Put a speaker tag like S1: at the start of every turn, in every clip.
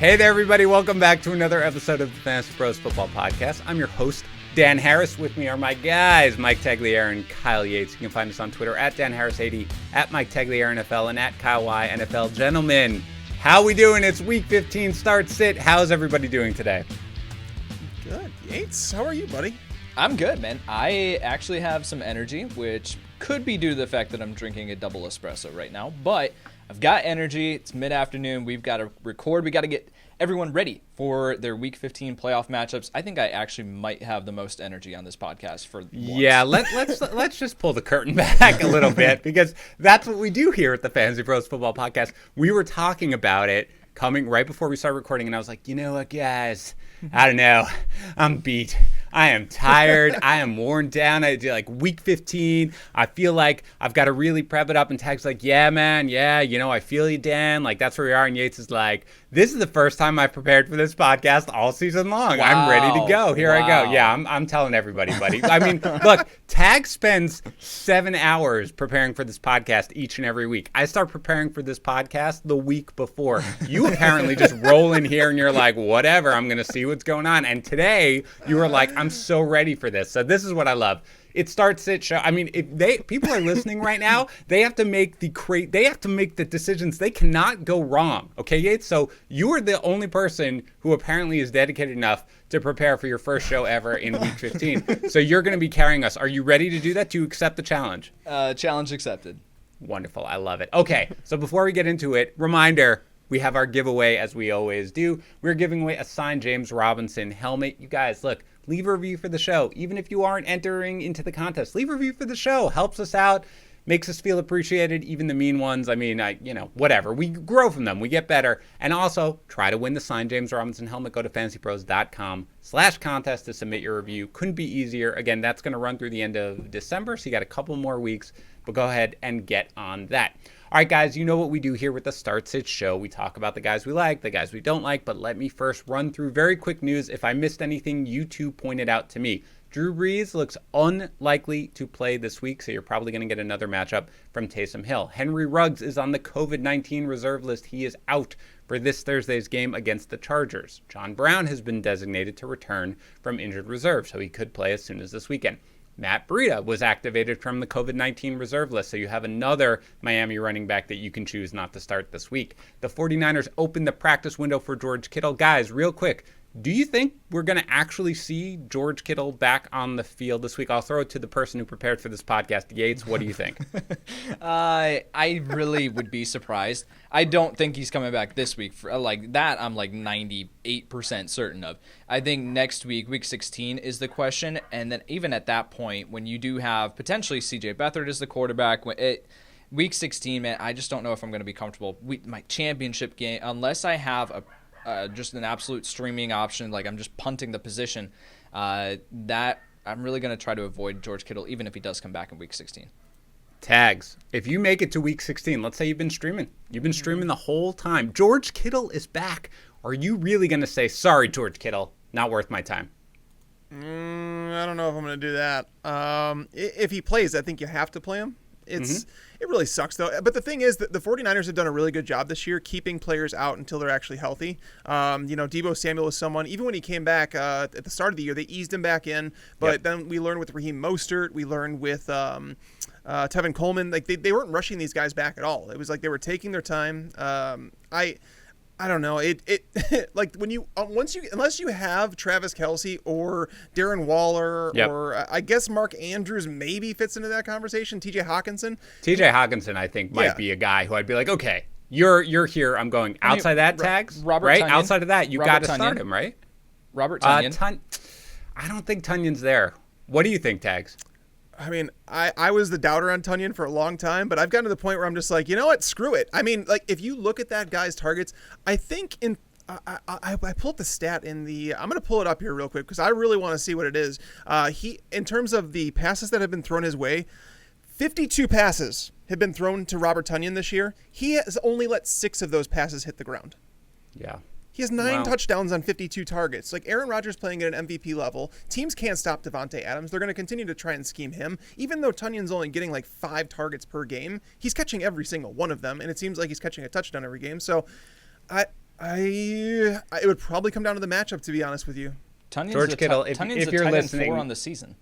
S1: Hey there, everybody. Welcome back to another episode of the FantasyPros Football Podcast. I'm your host, Dan Harris. With me are my guys, Mike Tagliere and Kyle Yates. You can find us on Twitter at DanHarris80, at Mike Tagliere NFL, and at Kyle Y NFL. Gentlemen, how we doing? It's Week 15 start sit. How's everybody doing today?
S2: Good. Yates, how are you, buddy?
S3: I'm good, man. I actually have some energy, which could be due to the fact that I'm drinking a double espresso right now, but I've got energy. It's mid-afternoon. We've got to record. We got to get everyone ready for their Week 15 playoff matchups. I think I actually might have the most energy on this podcast for once.
S1: Yeah, let's just pull the curtain back a little bit, because that's what we do here at the FantasyPros Football Podcast. We were talking about it coming right before we started recording, and I was like, you know what, guys? I don't know. I'm beat. I am tired. I am worn down. I do like Week 15. I feel like I've got to really prep it up. And Tag's like, yeah, man. Yeah, you know, I feel you, Dan. Like, that's where we are. And Yates is like, this is the first time I've prepared for this podcast all season long. Wow. I'm ready to go. Here I go. Yeah, I'm telling everybody, buddy. I mean, look, Tag spends 7 hours preparing for this podcast each and every week. I start preparing for this podcast the week before. You apparently just roll in here and you're like, whatever, I'm going to see what's going on. And today you were like, I'm so ready for this. So this is what I love. It starts it show. I mean, if people are listening right now, they have to make the decisions. They cannot go wrong. Okay, Yates? So you are the only person who apparently is dedicated enough to prepare for your first show ever in Week 15. So you're going to be carrying us. Are you ready to do that? Do you accept the challenge?
S3: Challenge accepted.
S1: Wonderful. I love it. Okay, so before we get into it, reminder, we have our giveaway as we always do. We're giving away a signed James Robinson helmet. You guys, look, leave a review for the show. Even if you aren't entering into the contest, leave a review for the show. Helps us out, makes us feel appreciated, even the mean ones. I mean, whatever. We grow from them. We get better. And also, try to win the signed James Robinson helmet. Go to fantasypros.com/contest to submit your review. Couldn't be easier. Again, that's going to run through the end of December, so you got a couple more weeks. But go ahead and get on that. All right, guys, you know what we do here with the Start Sit Show. We talk about the guys we like, the guys we don't like, but let me first run through very quick news. If I missed anything, you two pointed out to me. Drew Brees looks unlikely to play this week, so you're probably going to get another matchup from Taysom Hill. Henry Ruggs is on the COVID-19 reserve list. He is out for this Thursday's game against the Chargers. John Brown has been designated to return from injured reserve, so he could play as soon as this weekend. Matt Breida was activated from the COVID-19 reserve list, so you have another Miami running back that you can choose not to start this week. The 49ers opened the practice window for George Kittle. Guys, real quick, do you think we're going to actually see George Kittle back on the field this week? I'll throw it to the person who prepared for this podcast. Yates, what do you think?
S3: I really would be surprised. I don't think he's coming back this week. For like that, I'm like 98% certain of. I think next week, Week 16, is the question. And then even at that point, when you do have potentially C.J. Beathard as the quarterback, Week 16, man, I just don't know if I'm going to be comfortable. My championship game, unless I have just an absolute streaming option, like I'm just punting the position, that I'm really going to try to avoid George Kittle, even if he does come back in Week 16.
S1: Tags, if you make it to Week 16, let's say you've been streaming the whole time. George Kittle is back. Are you really going to say, sorry, George Kittle, not worth my time?
S2: I don't know if I'm going to do that. If he plays, I think you have to play him. It really sucks, though. But the thing is that the 49ers have done a really good job this year keeping players out until they're actually healthy. Deebo Samuel is someone, even when he came back at the start of the year, they eased him back in. But then we learned with Raheem Mostert, we learned with Tevin Coleman, like they weren't rushing these guys back at all. It was like they were taking their time. I don't know. It like when you unless you have Travis Kelce or Darren Waller or I guess Mark Andrews maybe fits into that conversation. T.J. Hawkinson,
S1: I think might be a guy who I'd be like, okay, you're here. I'm going outside that tags,
S3: Robert
S1: right?
S3: Tonyan.
S1: Outside of that, you got to start him, right?
S3: Robert Tonyan.
S1: I don't think Tonyan's there. What do you think, Tags?
S2: I mean, I was the doubter on Tonyan for a long time, but I've gotten to the point where I'm just like, you know what? Screw it. I mean, like, if you look at that guy's targets, I think I pulled the stat in the – I'm going to pull it up here real quick because I really want to see what it is. In terms of the passes that have been thrown his way, 52 passes have been thrown to Robert Tonyan this year. He has only let 6 of those passes hit the ground.
S1: Yeah.
S2: He has 9 touchdowns on 52 targets. Like, Aaron Rodgers playing at an MVP level. Teams can't stop Devontae Adams. They're going to continue to try and scheme him. Even though Tonyan's only getting like 5 targets per game, he's catching every single one of them, and it seems like he's catching a touchdown every game. So, I It would probably come down to the matchup, to be honest with you.
S3: Tonyan's
S1: George Kittle, if you're listening,
S3: 4 on the season.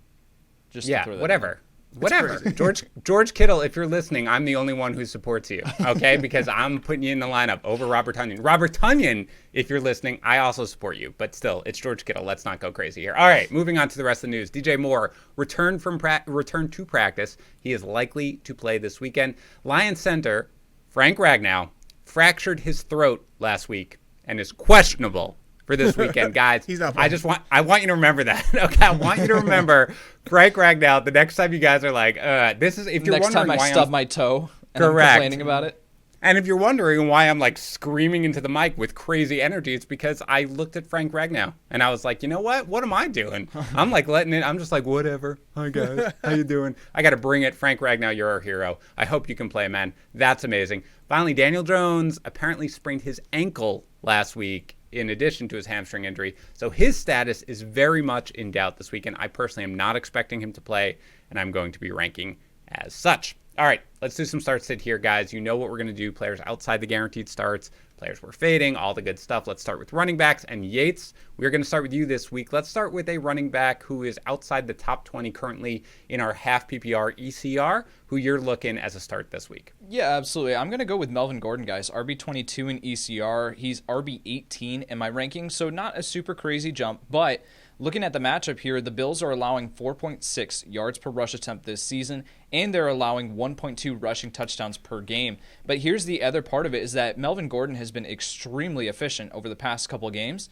S3: Just
S1: yeah,
S3: to throw that
S1: whatever. Whatever.
S2: crazy.
S1: George Kittle, if you're listening, I'm the only one who supports you, okay? Because I'm putting you in the lineup over Robert Tonyan. Robert Tonyan, if you're listening, I also support you. But still, it's George Kittle. Let's not go crazy here. All right, moving on to the rest of the news. DJ Moore returned to practice. He is likely to play this weekend. Lions center Frank Ragnow fractured his throat last week and is questionable for this weekend, guys.
S2: He's not playing.
S1: I want you to remember that. Okay, I want you to remember Frank Ragnow. The next time you guys are like, this is if you're
S3: Next
S1: wondering
S3: time I
S1: why
S3: stub my toe and
S1: Correct.
S3: I'm complaining about it.
S1: and if you're wondering why I'm like screaming into the mic with crazy energy, it's because I looked at Frank Ragnow and I was like, you know what? What am I doing? I'm like letting it. I'm just like, whatever. Hi guys, how you doing? I got to bring it. Frank Ragnow, you're our hero. I hope you can play, man. That's amazing. Finally, Daniel Jones apparently sprained his ankle last week, in addition to his hamstring injury. So his status is very much in doubt this weekend. I personally am not expecting him to play, and I'm going to be ranking as such. All right, let's do some start sit here, guys. You know what we're going to do. Players outside the guaranteed starts, players we're fading, all the good stuff. Let's start with running backs. And Yates, we're going to start with you this week. Let's start with a running back who is outside the top 20 currently in our half PPR ECR, who you're looking as a start this week.
S3: Yeah, absolutely. I'm going to go with Melvin Gordon, guys. RB22 in ECR. He's RB18 in my ranking, so not a super crazy jump. But looking at the matchup here, the Bills are allowing 4.6 yards per rush attempt this season, and they're allowing 1.2 rushing touchdowns per game. But here's the other part of it is that Melvin Gordon has been extremely efficient over the past couple of games.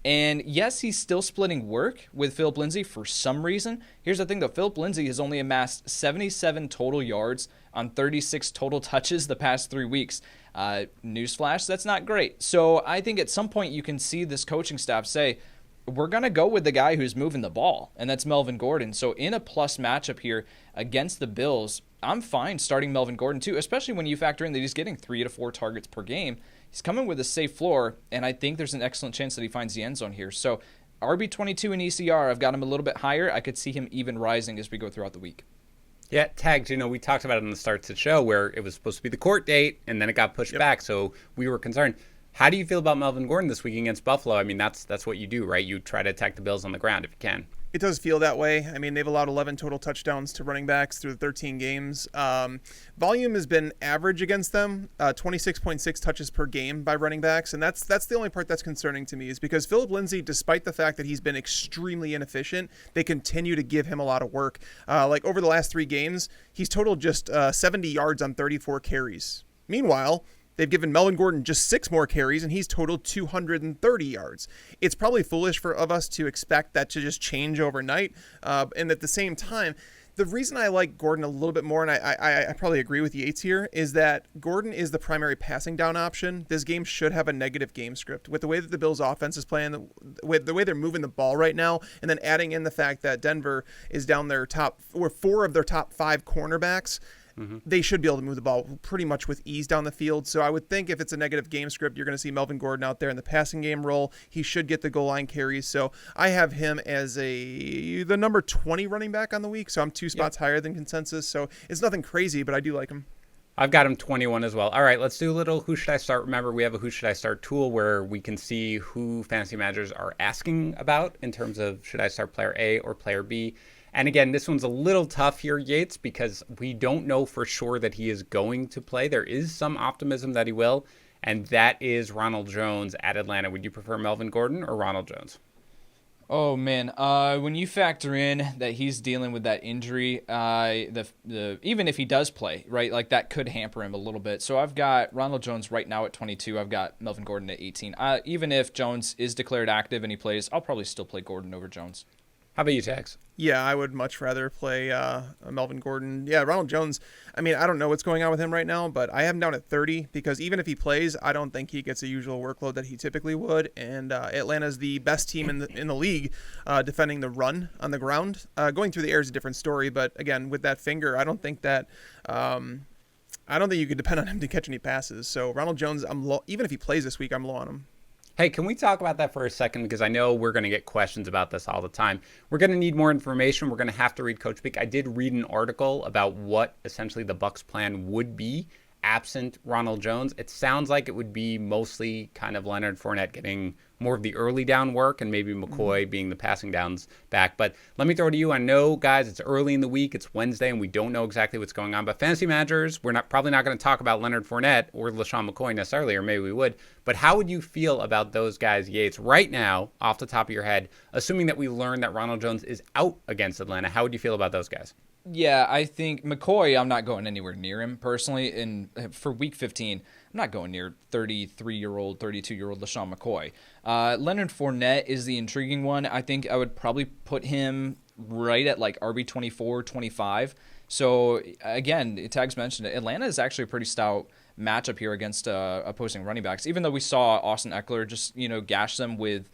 S3: And yes, he's still splitting work with Philip Lindsay for some reason. Here's the thing, though. Philip Lindsay has only amassed 77 total yards on 36 total touches the past 3 weeks. Newsflash, that's not great. So I think at some point you can see this coaching staff say, we're going to go with the guy who's moving the ball, and that's Melvin Gordon. So in a plus matchup here against the Bills, I'm fine starting Melvin Gordon too, especially when you factor in that he's getting 3 to 4 targets per game. He's coming with a safe floor, and I think there's an excellent chance that he finds the end zone here. So RB22 in ECR, I've got him a little bit higher. I could see him even rising as we go throughout the week.
S1: Yeah, tags, we talked about it in the start to the show where it was supposed to be the court date, and then it got pushed back, so we were concerned. How do you feel about Melvin Gordon this week against Buffalo? I mean, that's what you do, right? You try to attack the Bills on the ground if you can.
S2: It does feel that way. I mean, they've allowed 11 total touchdowns to running backs through the 13 games. Volume has been average against them, 26.6 touches per game by running backs, and that's the only part that's concerning to me is because Philip Lindsay, despite the fact that he's been extremely inefficient, they continue to give him a lot of work. Like over the last 3 games, he's totaled just 70 yards on 34 carries. Meanwhile, they've given Melvin Gordon just 6 more carries, and he's totaled 230 yards. It's probably foolish of us to expect that to just change overnight. And at the same time, the reason I like Gordon a little bit more, and I probably agree with Yates here, is that Gordon is the primary passing down option. This game should have a negative game script. With the way that the Bills' offense is playing, with the way they're moving the ball right now, and then adding in the fact that Denver is down their top, or 4 of their top 5 cornerbacks, they should be able to move the ball pretty much with ease down the field. So I would think if it's a negative game script, you're going to see Melvin Gordon out there in the passing game role. He should get the goal line carries. So I have him as the number 20 running back on the week. So I'm 2 spots higher than consensus. So it's nothing crazy, but I do like him.
S1: I've got him 21 as well. All right, let's do a little Who Should I Start? Remember, we have a Who Should I Start tool where we can see who fantasy managers are asking about in terms of should I start player A or player B. And again, this one's a little tough here, Yates, because we don't know for sure that he is going to play. There is some optimism that he will, and that is Ronald Jones at Atlanta. Would you prefer Melvin Gordon or Ronald Jones?
S3: Oh, man. When you factor in that he's dealing with that injury, even if he does play, right, like that could hamper him a little bit. So I've got Ronald Jones right now at 22. I've got Melvin Gordon at 18. Even if Jones is declared active and he plays, I'll probably still play Gordon over Jones.
S1: How about you, Tags?
S2: Yeah, I would much rather play Melvin Gordon. Yeah, Ronald Jones, I mean, I don't know what's going on with him right now, but I have him down at 30 because even if he plays, I don't think he gets a usual workload that he typically would. And Atlanta's the best team in the league defending the run on the ground. Going through the air is a different story, but again, with that finger, I don't think that you could depend on him to catch any passes. So Ronald Jones, even if he plays this week, I'm low on him.
S1: Hey, can we talk about that for a second? Because I know we're going to get questions about this all the time. We're going to need more information. We're going to have to read Coach Speak. I did read an article about what essentially the Bucs plan would be absent Ronald Jones, it sounds like it would be mostly kind of Leonard Fournette getting more of the early down work and maybe McCoy being the passing downs back. But let me throw it to you. I know, guys, it's early in the week. It's Wednesday, and we don't know exactly what's going on. But fantasy managers, we're probably not going to talk about Leonard Fournette or LaShawn McCoy necessarily, or maybe we would. But how would you feel about those guys, Yates, right now, off the top of your head, assuming that we learn that Ronald Jones is out against Atlanta? How would you feel about those guys?
S3: Yeah, I think McCoy, I'm not going anywhere near him personally. And for week 15, I'm not going near 33-year-old, 32-year-old LaShawn McCoy. Leonard Fournette is the intriguing one. I think I would probably put him right at like RB 24, 25. So again, Tags mentioned it. Atlanta is actually a pretty stout matchup here against opposing running backs. Even though we saw Austin Eckler just gash them with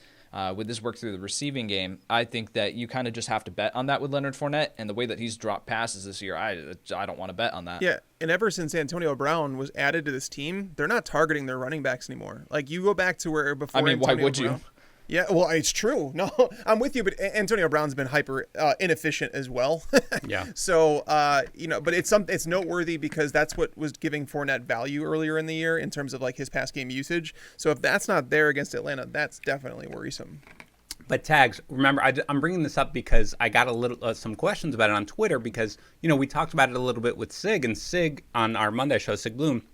S3: his work through the receiving game, I think that you kind of just have to bet on that with Leonard Fournette, and the way that he's dropped passes this year, I don't want to bet on that.
S2: Yeah, and ever since Antonio Brown was added to this team, they're not targeting their running backs anymore. Like, you go back to where before
S3: why would you?
S2: Yeah, well, it's true. No, I'm with you, but Antonio Brown's been hyper inefficient as well.
S1: Yeah.
S2: So, but it's noteworthy because that's what was giving Fournette value earlier in the year in terms of like his pass game usage. So if that's not there against Atlanta, that's definitely worrisome.
S1: But Tags, remember, I'm bringing this up because I got some questions about it on Twitter because, we talked about it a little bit with Sig, and Sig on our Monday show, Sig Bloom,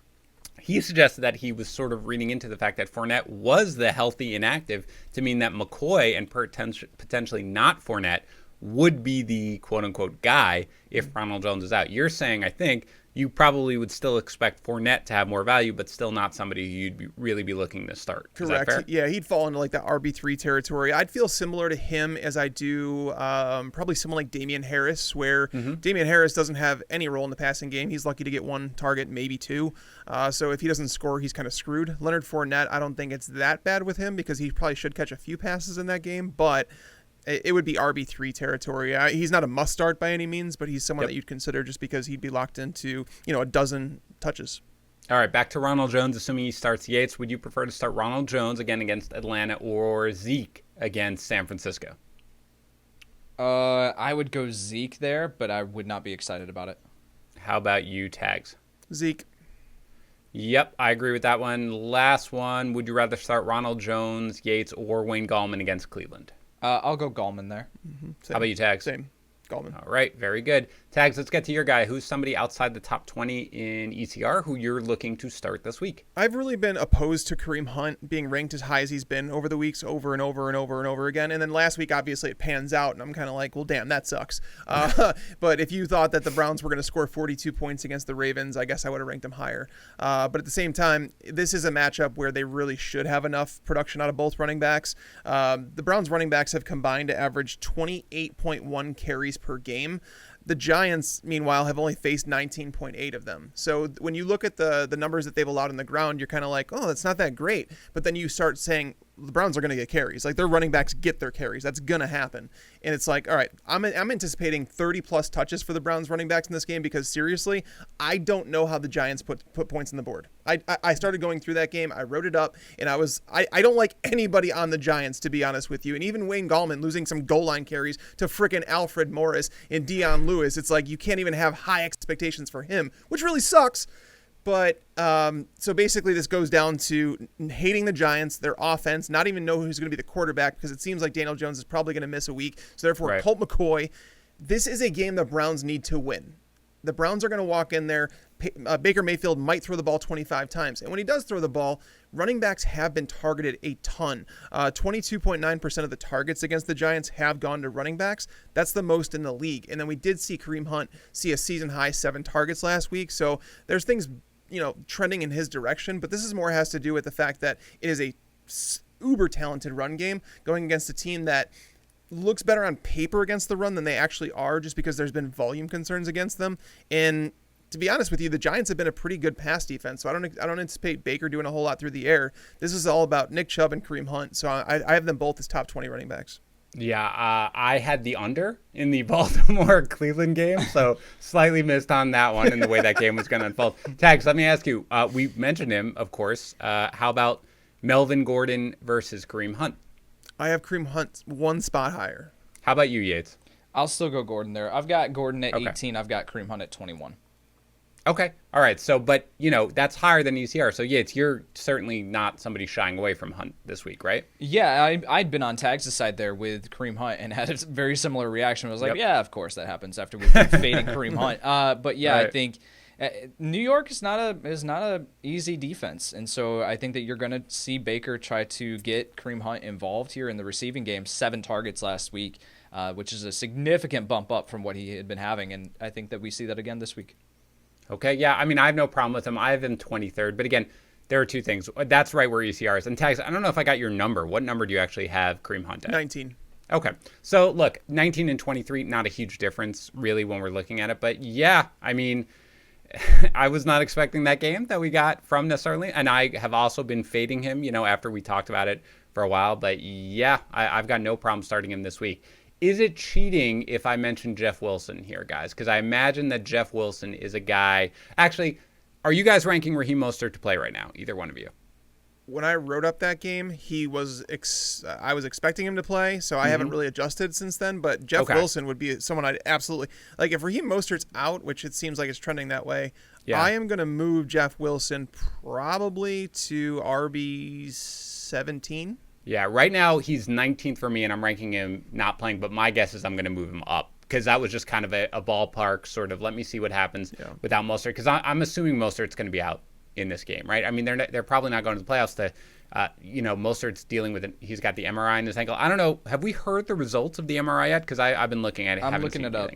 S1: he suggested that he was sort of reading into the fact that Fournette was the healthy inactive to mean that McCoy and potentially not Fournette would be the quote-unquote guy if Ronald Jones is out. You're saying, I think, you probably would still expect Fournette to have more value, but still not somebody who you'd really be looking to start.
S2: Correct.
S1: Is that fair?
S2: Yeah, he'd fall into like the RB3 territory. I'd feel similar to him as I do probably someone like Damian Harris, where Damian Harris doesn't have any role in the passing game. He's lucky to get one target, maybe two. So if he doesn't score, he's kind of screwed. Leonard Fournette, I don't think it's that bad with him because he probably should catch a few passes in that game, but it would be RB3 territory. He's not a must start by any means, but he's someone that you'd consider just because he'd be locked into, a dozen touches.
S1: All right, back to Ronald Jones, assuming he starts Yates. Would you prefer to start Ronald Jones again against Atlanta or Zeke against San Francisco?
S3: I would go Zeke there, but I would not be excited about it.
S1: How about you, Tags?
S2: Zeke.
S1: Yep, I agree with that one. Last one, would you rather start Ronald Jones, Yates, or Wayne Gallman against Cleveland?
S3: I'll go Gallman there.
S1: How about you, Tags?
S2: Same. Gallman.
S1: All right, very good. Tags, let's get to your guy. Who's somebody outside the top 20 in ECR who you're looking to start this week?
S2: I've really been opposed to Kareem Hunt being ranked as high as he's been over the weeks, over and over and over and over again. And then last week, obviously, it pans out, and I'm kind of like, well, damn, that sucks. But if you thought that the Browns were going to score 42 points against the Ravens, I guess I would have ranked them higher. But at the same time, this is a matchup where they really should have enough production out of both running backs. The Browns running backs have combined to average 28.1 carries per game. The Giants, meanwhile, have only faced 19.8 of them. So when you look at the numbers that they've allowed on the ground, you're kind of like, oh, that's not that great. But then you start saying the Browns are going to get carries. Like, their running backs get their carries. That's going to happen. And it's like, all right, I'm anticipating 30-plus touches for the Browns running backs in this game because, seriously, I don't know how the Giants put points on the board. I started going through that game. I wrote it up, and I don't like anybody on the Giants, to be honest with you. And even Wayne Gallman losing some goal line carries to frickin' Alfred Morris and Dion Lewis. It's like you can't even have high expectations for him, which really sucks. But so basically this goes down to hating the Giants, their offense, not even know who's going to be the quarterback because it seems like Daniel Jones is probably going to miss a week. So therefore, right. Colt McCoy, this is a game the Browns need to win. The Browns are going to walk in there. Baker Mayfield might throw the ball 25 times. And when he does throw the ball, running backs have been targeted a ton. 22.9% of the targets against the Giants have gone to running backs. That's the most in the league. And then we did see Kareem Hunt see a season-high 7 targets last week. So there's things trending in his direction, but this is more has to do with the fact that it is a uber talented run game going against a team that looks better on paper against the run than they actually are just because there's been volume concerns against them. And to be honest with you, the Giants have been a pretty good pass defense, so I don't anticipate Baker doing a whole lot through the air. This is all about Nick Chubb and Kareem Hunt, so I have them both as top 20 running backs.
S1: Yeah, I had the under in the Baltimore-Cleveland game, so slightly missed on that one and the way that game was going to unfold. Tags, let me ask you, we mentioned him, of course. How about Melvin Gordon versus Kareem Hunt?
S2: I have Kareem Hunt one spot higher.
S1: How about you, Yates?
S3: I'll still go Gordon there. I've got Gordon at 18. I've got Kareem Hunt at 21.
S1: Okay. All right. So, but, that's higher than ECR. So, you're certainly not somebody shying away from Hunt this week, right?
S3: Yeah, I'd been on Tags' side there with Kareem Hunt and had a very similar reaction. I was like, yeah, of course that happens after we've been fading Kareem Hunt. But, yeah, right. I think New York is not a easy defense. And so I think that you're going to see Baker try to get Kareem Hunt involved here in the receiving game. 7 targets last week, which is a significant bump up from what he had been having. And I think that we see that again this week.
S1: Okay, yeah, I mean, I have no problem with him. I have him 23rd. But again, there are 2 things. That's right where ECR is. And Tags, I don't know if I got your number. What number do you actually have Kareem Hunt at?
S2: 19.
S1: Okay. So, look, 19 and 23, not a huge difference, really, when we're looking at it. But, yeah, I mean, I was not expecting that game that we got from necessarily. And I have also been fading him, after we talked about it for a while. But, yeah, I've got no problem starting him this week. Is it cheating if I mention Jeff Wilson here, guys? Because I imagine that Jeff Wilson is a guy. Actually, are you guys ranking Raheem Mostert to play right now? Either one of you?
S2: When I wrote up that game, I was expecting him to play, so I haven't really adjusted since then. But Jeff Wilson would be someone I'd absolutely like. If Raheem Mostert's out, which it seems like it's trending that way, I am going to move Jeff Wilson probably to RB 17.
S1: Yeah, right now he's 19th for me, and I'm ranking him not playing, but my guess is I'm going to move him up because that was just kind of a ballpark sort of let me see what happens without Mostert, because I'm assuming Mostert's going to be out in this game, right? I mean, they're probably not going to the playoffs. Mostert's dealing with it. He's got the MRI in his ankle. I don't know. Have we heard the results of the MRI yet? Because I've been looking at it.
S3: I'm looking it up.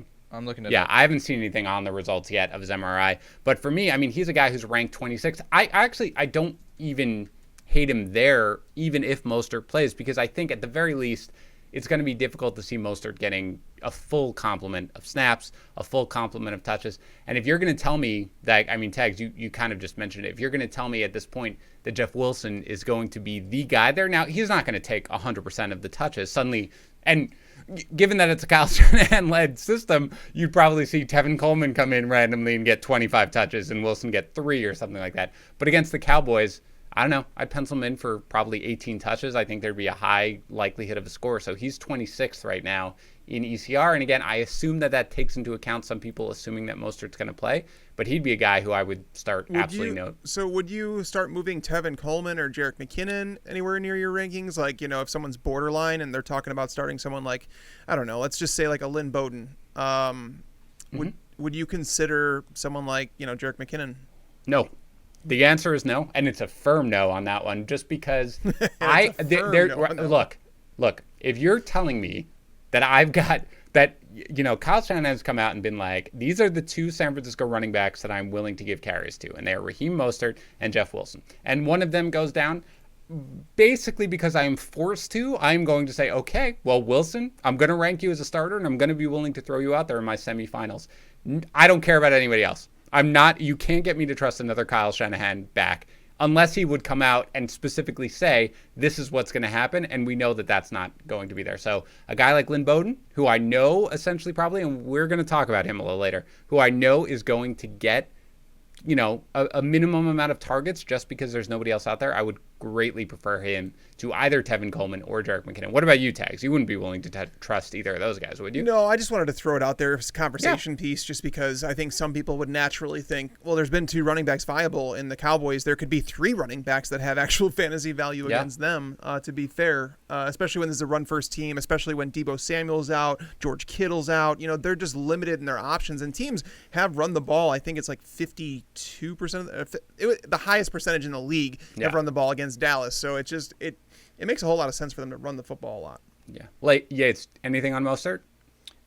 S1: Yeah, I haven't seen anything on the results yet of his MRI. But for me, I mean, he's a guy who's ranked 26th. I don't even hate him there, even if Mostert plays, because I think at the very least it's going to be difficult to see Mostert getting a full complement of snaps, a full complement of touches. And if you're going to tell me that, I mean, Tags, you kind of just mentioned it. If you're going to tell me at this point that Jeff Wilson is going to be the guy there, now he's not going to take 100% of the touches suddenly. And given that it's a Kyle Shanahan-led system, you'd probably see Tevin Coleman come in randomly and get 25 touches and Wilson get 3 or something like that. But against the Cowboys, I don't know. I'd pencil him in for probably 18 touches. I think there'd be a high likelihood of a score. So he's 26th right now in ECR. And again, I assume that takes into account some people assuming that Mostert's going to play. But he'd be a guy who I would start absolutely.
S2: So would you start moving Tevin Coleman or Jerick McKinnon anywhere near your rankings? Like, if someone's borderline and they're talking about starting someone like, I don't know, let's just say like a Lynn Bowden. Would you consider someone like, Jerick McKinnon?
S1: No. The answer is no, and it's a firm no on that one, just because look, if you're telling me that I've got that, Kyle Shanahan has come out and been like, these are the 2 San Francisco running backs that I'm willing to give carries to, and they are Raheem Mostert and Jeff Wilson, and one of them goes down, basically because I'm forced to, I'm going to say, okay, well, Wilson, I'm going to rank you as a starter, and I'm going to be willing to throw you out there in my semifinals. I don't care about anybody else. You can't get me to trust another Kyle Shanahan back unless he would come out and specifically say, this is what's going to happen. And we know that that's not going to be there. So a guy like Lynn Bowden, who I know essentially probably, and we're going to talk about him a little later, who I know is going to get, a minimum amount of targets just because there's nobody else out there, I would greatly prefer him to either Tevin Coleman or Jerick McKinnon. What about you, Tags? You wouldn't be willing to trust either of those guys, would you?
S2: No, I just wanted to throw it out there as a conversation piece just because I think some people would naturally think, well, there's been 2 running backs viable in the Cowboys. There could be 3 running backs that have actual fantasy value against them, to be fair, especially when there's a run-first team, especially when Deebo Samuel's out, George Kittle's out. They're just limited in their options, and teams have run the ball. I think it's like 52%, the highest percentage in the league have run the ball against Dallas. So it makes a whole lot of sense for them to run the football a lot.
S1: Yeah. It's anything on Mostert?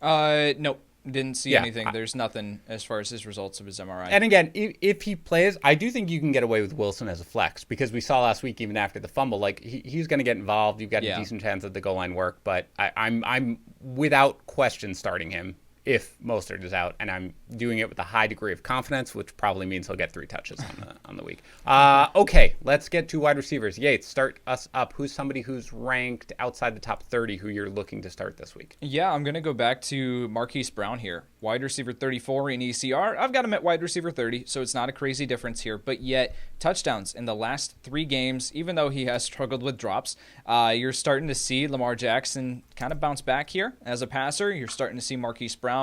S3: Nope. Didn't see anything. There's nothing as far as his results of his MRI.
S1: And again, if he plays, I do think you can get away with Wilson as a flex because we saw last week, even after the fumble, like he's going to get involved. You've got a decent chance that the goal line work, but I'm without question starting him if Mostert is out, and I'm doing it with a high degree of confidence, which probably means he'll get 3 touches on the week. Okay, let's get to wide receivers. Yates, start us up. Who's somebody who's ranked outside the top 30 who you're looking to start this week?
S3: Yeah, I'm going to go back to Marquise Brown here. Wide receiver 34 in ECR. I've got him at wide receiver 30, so it's not a crazy difference here. But yet, touchdowns in the last 3 games, even though he has struggled with drops, you're starting to see Lamar Jackson kind of bounce back here as a passer. You're starting to see Marquise Brown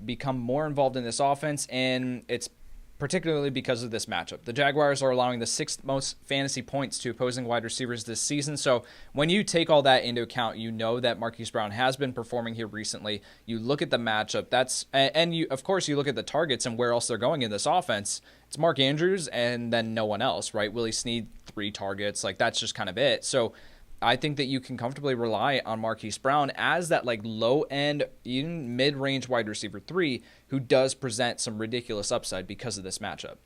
S3: become more involved in this offense, and it's particularly because of this matchup. The Jaguars are allowing the 6th most fantasy points to opposing wide receivers this season. So when you take all that into account, you know that Marquise Brown has been performing here recently. You look at the matchup, and you, of course, you look at the targets and where else they're going in this offense. It's Mark Andrews and then no one else, right? Willie Snead, 3 targets. Like, that's just kind of it. So I think that you can comfortably rely on Marquise Brown as that like low end, even mid-range wide receiver 3 who does present some ridiculous upside because of this matchup.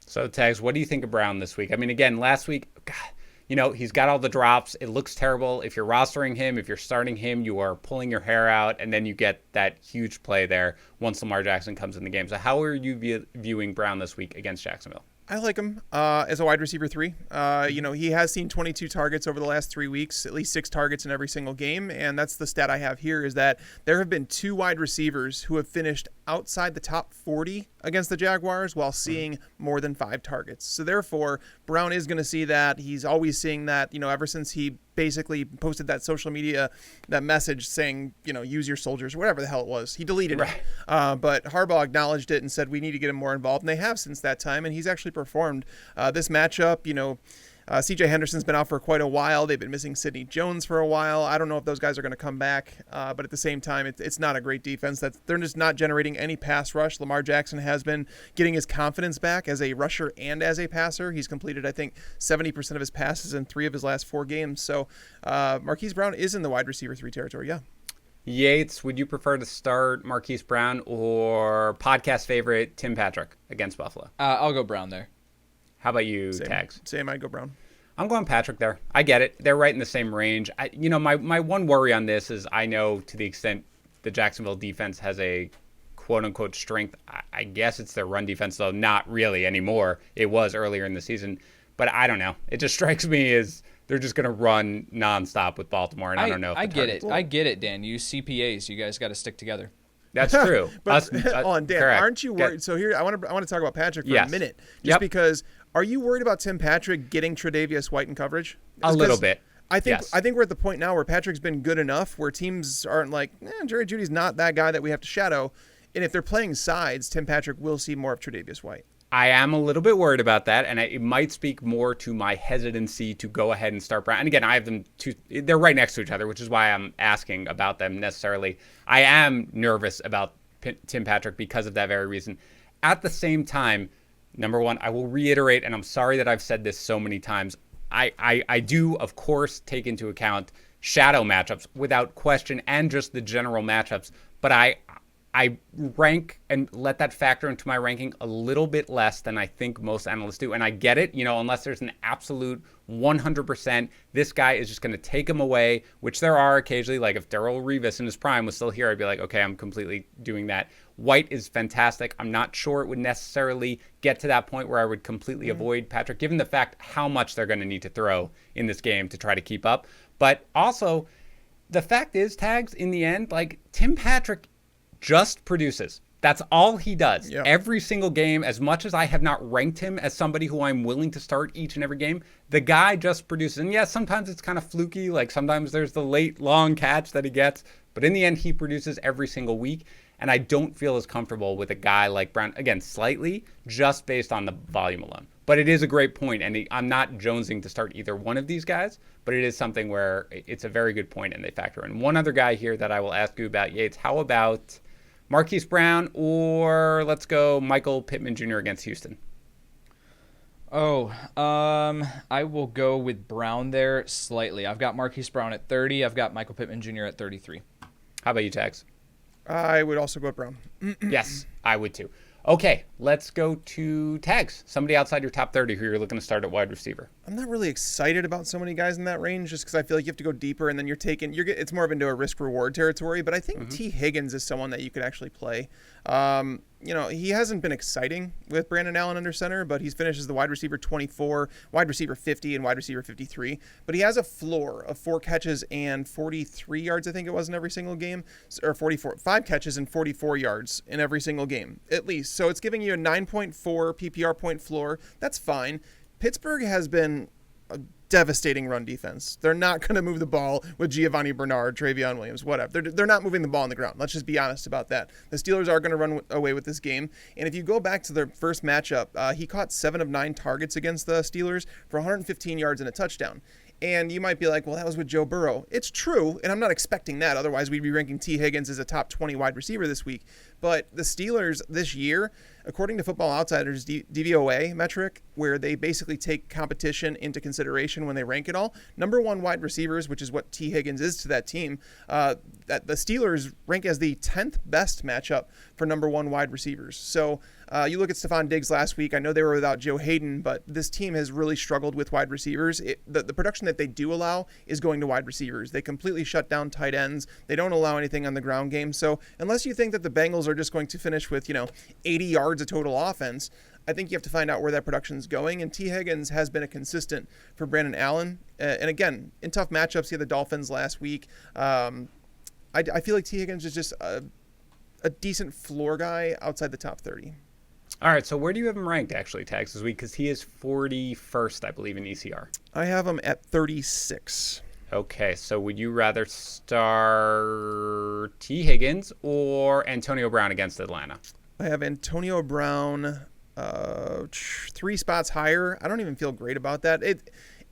S1: So, Tags, what do you think of Brown this week? I mean, again, last week, God, he's got all the drops. It looks terrible. If you're rostering him, if you're starting him, you are pulling your hair out, and then you get that huge play there once Lamar Jackson comes in the game. So how are you viewing Brown this week against Jacksonville?
S2: I like him as a wide receiver 3. He has seen 22 targets over the last 3 weeks, at least 6 targets in every single game. And that's the stat I have here is that there have been 2 wide receivers who have finished outside the top 40 against the Jaguars while seeing more than 5 targets. So therefore, Brown is going to see that. He's always seeing that, ever since he basically posted that social media, that message saying, use your soldiers, whatever the hell it was. He deleted it. But Harbaugh acknowledged it and said, we need to get him more involved. And they have since that time. And he's actually performed this matchup. CJ Henderson's been out for quite a while. They've been missing Sidney Jones for a while. I don't know if those guys are going to come back. But at the same time, it's not a great defense. They're just not generating any pass rush. Lamar Jackson has been getting his confidence back as a rusher and as a passer. He's completed, I think, 70% of his passes in 3 of his last 4 games. So Marquise Brown is in the wide receiver 3 territory, yeah.
S1: Yates, would you prefer to start Marquise Brown or podcast favorite Tim Patrick against Buffalo?
S3: I'll go Brown there.
S1: How about you,
S2: Same.
S1: Tags?
S2: Same, I'd go Brown.
S1: I'm going Patrick there. I get it. They're right in the same range. My one worry on this is I know to the extent the Jacksonville defense has a quote-unquote strength, I guess it's their run defense, though not really anymore. It was earlier in the season. But I don't know. It just strikes me as they're just going to run nonstop with Baltimore, and I don't know.
S3: I get it, Dan. You CPAs. You guys got to stick together.
S1: That's true.
S2: But Dan,
S1: correct.
S2: aren't you worried? So here, I want to talk about Patrick for a minute, because are you worried about Tim Patrick getting Tre'Davious White in coverage?
S1: A little bit.
S2: I think we're at the point now where Patrick's been good enough where teams aren't like, Jerry Jeudy's not that guy that we have to shadow. And if they're playing sides, Tim Patrick will see more of Tre'Davious White.
S1: I am a little bit worried about that, and it might speak more to my hesitancy to go ahead and start Brown. And again, I have them they're right next to each other, which is why I'm asking about them necessarily. I am nervous about Tim Patrick because of that very reason. At the same time, number one, I will reiterate, and I'm sorry that I've said this so many times, I do, of course, take into account shadow matchups without question and just the general matchups, but I rank and let that factor into my ranking a little bit less than I think most analysts do. And I get it, unless there's an absolute 100%, this guy is just going to take him away, which there are occasionally. Like if Darrelle Revis in his prime was still here, I'd be like, okay, I'm completely doing that. White is fantastic. I'm not sure it would necessarily get to that point where I would completely avoid Patrick, given the fact how much they're going to need to throw in this game to try to keep up. But also, the fact is, Tags, in the end, like Tim Patrick just produces. That's all he does. Yep. Every single game, as much as I have not ranked him as somebody who I'm willing to start each and every game, the guy just produces. And yes, sometimes it's kind of fluky. Like sometimes there's the late long catch that he gets. But in the end, he produces every single week. And I don't feel as comfortable with a guy like Brown, again, slightly, just based on the volume alone. But it is a great point, and I'm not jonesing to start either one of these guys, but it is something where it's a very good point, and they factor in. One other guy here that I will ask you about, Yates, how about Marquise Brown, or let's go Michael Pittman Jr. against Houston?
S3: I will go with Brown there slightly. I've got Marquise Brown at 30. I've got Michael Pittman Jr. at 33.
S1: How about you, Tags?
S2: I would also go with Brown.
S1: Yes, I would too. Okay, let's go to Tags. Somebody outside your top 30 who you're looking to start at wide receiver.
S2: I'm not really excited about so many guys in that range just because I feel like you have to go deeper and then it's more of into a risk-reward territory. But I think T. Higgins is someone that you could actually play. He hasn't been exciting with Brandon Allen under center, but he's finished as the wide receiver 24, wide receiver 50, and wide receiver 53. But he has a floor of 4 catches and 43 yards, I think it was, in every single game, or 5 catches and 44 yards in every single game, at least. So it's giving you a 9.4 PPR point floor. That's fine. Pittsburgh has been devastating run defense. They're not going to move the ball with Giovani Bernard, Travion Williams, whatever. They're not moving the ball on the ground. Let's just be honest about that. The Steelers are going to run away with this game. And if you go back to their first matchup, he caught 7 of 9 targets against the Steelers for 115 yards and a touchdown. And you might be like, well, that was with Joe Burrow. It's true, and I'm not expecting that. Otherwise, we'd be ranking T. Higgins as a top 20 wide receiver this week. But the Steelers this year, according to Football Outsiders' DVOA metric, where they basically take competition into consideration when they rank it all, number 1 wide receivers, which is what T. Higgins is to that team, that the Steelers rank as the 10th best matchup for number 1 wide receivers. So you look at Stephon Diggs last week. I know they were without Joe Hayden, but this team has really struggled with wide receivers. The production that they do allow is going to wide receivers. They completely shut down tight ends. They don't allow anything on the ground game. So unless you think that the Bengals are just going to finish with 80 yards of total offense, I think you have to find out where that production is going. And T. Higgins has been a consistent for Brandon Allen. And again, in tough matchups, he had the Dolphins last week. I feel like T. Higgins is just a decent floor guy outside the top 30.
S1: All right, so where do you have him ranked, actually, Tags, this week? Because he is 41st, I believe, in ECR.
S2: I have him at 36.
S1: Okay, so would you rather start T. Higgins or Antonio Brown against Atlanta?
S2: I have Antonio Brown 3 spots higher. I don't even feel great about that.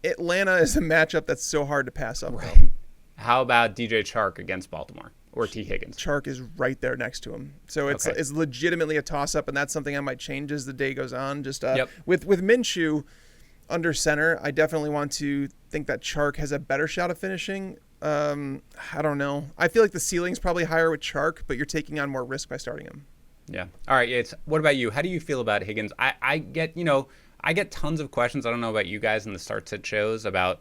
S2: Atlanta is a matchup that's so hard to pass up.
S1: Right. Though. How about DJ Chark against Baltimore or T. Higgins?
S2: Chark is right there next to him. So it's legitimately a toss-up, and that's something I might change as the day goes on. Just with Minshew under center, I definitely want to think that Chark has a better shot of finishing. I don't know. I feel like the ceiling's probably higher with Chark, but you're taking on more risk by starting him.
S1: Yeah. All right. What about you? How do you feel about Higgins? I get tons of questions. I don't know about you guys in the start sit shows about,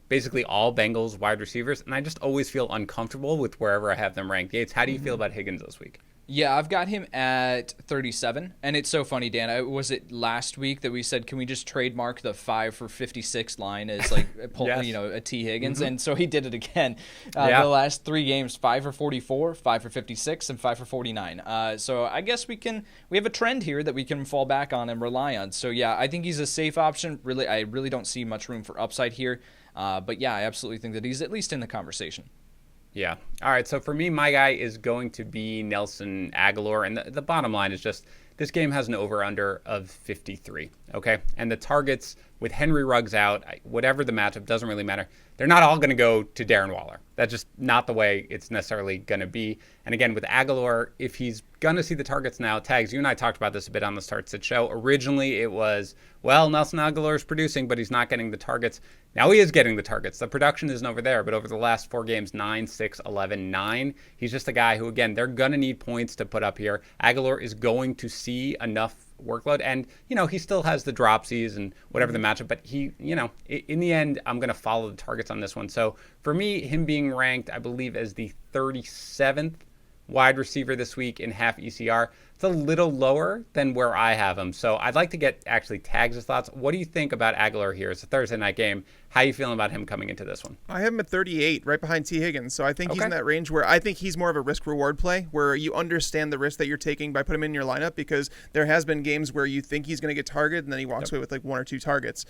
S1: basically all Bengals wide receivers. And I just always feel uncomfortable with wherever I have them ranked. Yates, how do you feel about Higgins this week?
S3: Yeah, I've got him at 37, and it's so funny, Dan. Was it last week that we said, can we just trademark the 5 for 56 line as like yes. A T. Higgins? Mm-hmm. And so he did it again. The last 3 games, 5 for 44, 5 for 56, and 5 for 49. So I guess we have a trend here that we can fall back on and rely on. So yeah, I think he's a safe option. Really, I really don't see much room for upside here. But yeah, I absolutely think that he's at least in the conversation.
S1: Yeah. All right. So for me, my guy is going to be Nelson Agholor. And the bottom line is just this game has an over-under of 53. Okay. And the targets with Henry Ruggs out, whatever the matchup, doesn't really matter. They're not all going to go to Darren Waller. That's just not the way it's necessarily going to be. And again, with Agholor, if he's going to see the targets now, Tags, you and I talked about this a bit on the Start Sit show. Originally, it was, Nelson Agholor is producing, but he's not getting the targets. Now he is getting the targets. The production isn't over there, but over the last 4 games, 9, 6, 11, 9, he's just a guy who, again, they're going to need points to put up here. Agholor is going to see enough workload, and he still has the dropsies and whatever the matchup, but he in the end I'm going to follow the targets on this one. So for me, him being ranked, I believe, as the 37th wide receiver this week in half ECR, it's a little lower than where I have him. So I'd like to get actually Tags' thoughts. What do you think about Agholor here? It's a Thursday night game. How are you feeling about him coming into this one?
S2: I have him at 38, right behind T. Higgins. So I think he's in that range where I think he's more of a risk-reward play, where you understand the risk that you're taking by putting him in your lineup, because there has been games where you think he's going to get targeted and then he walks away with like 1 or 2 targets.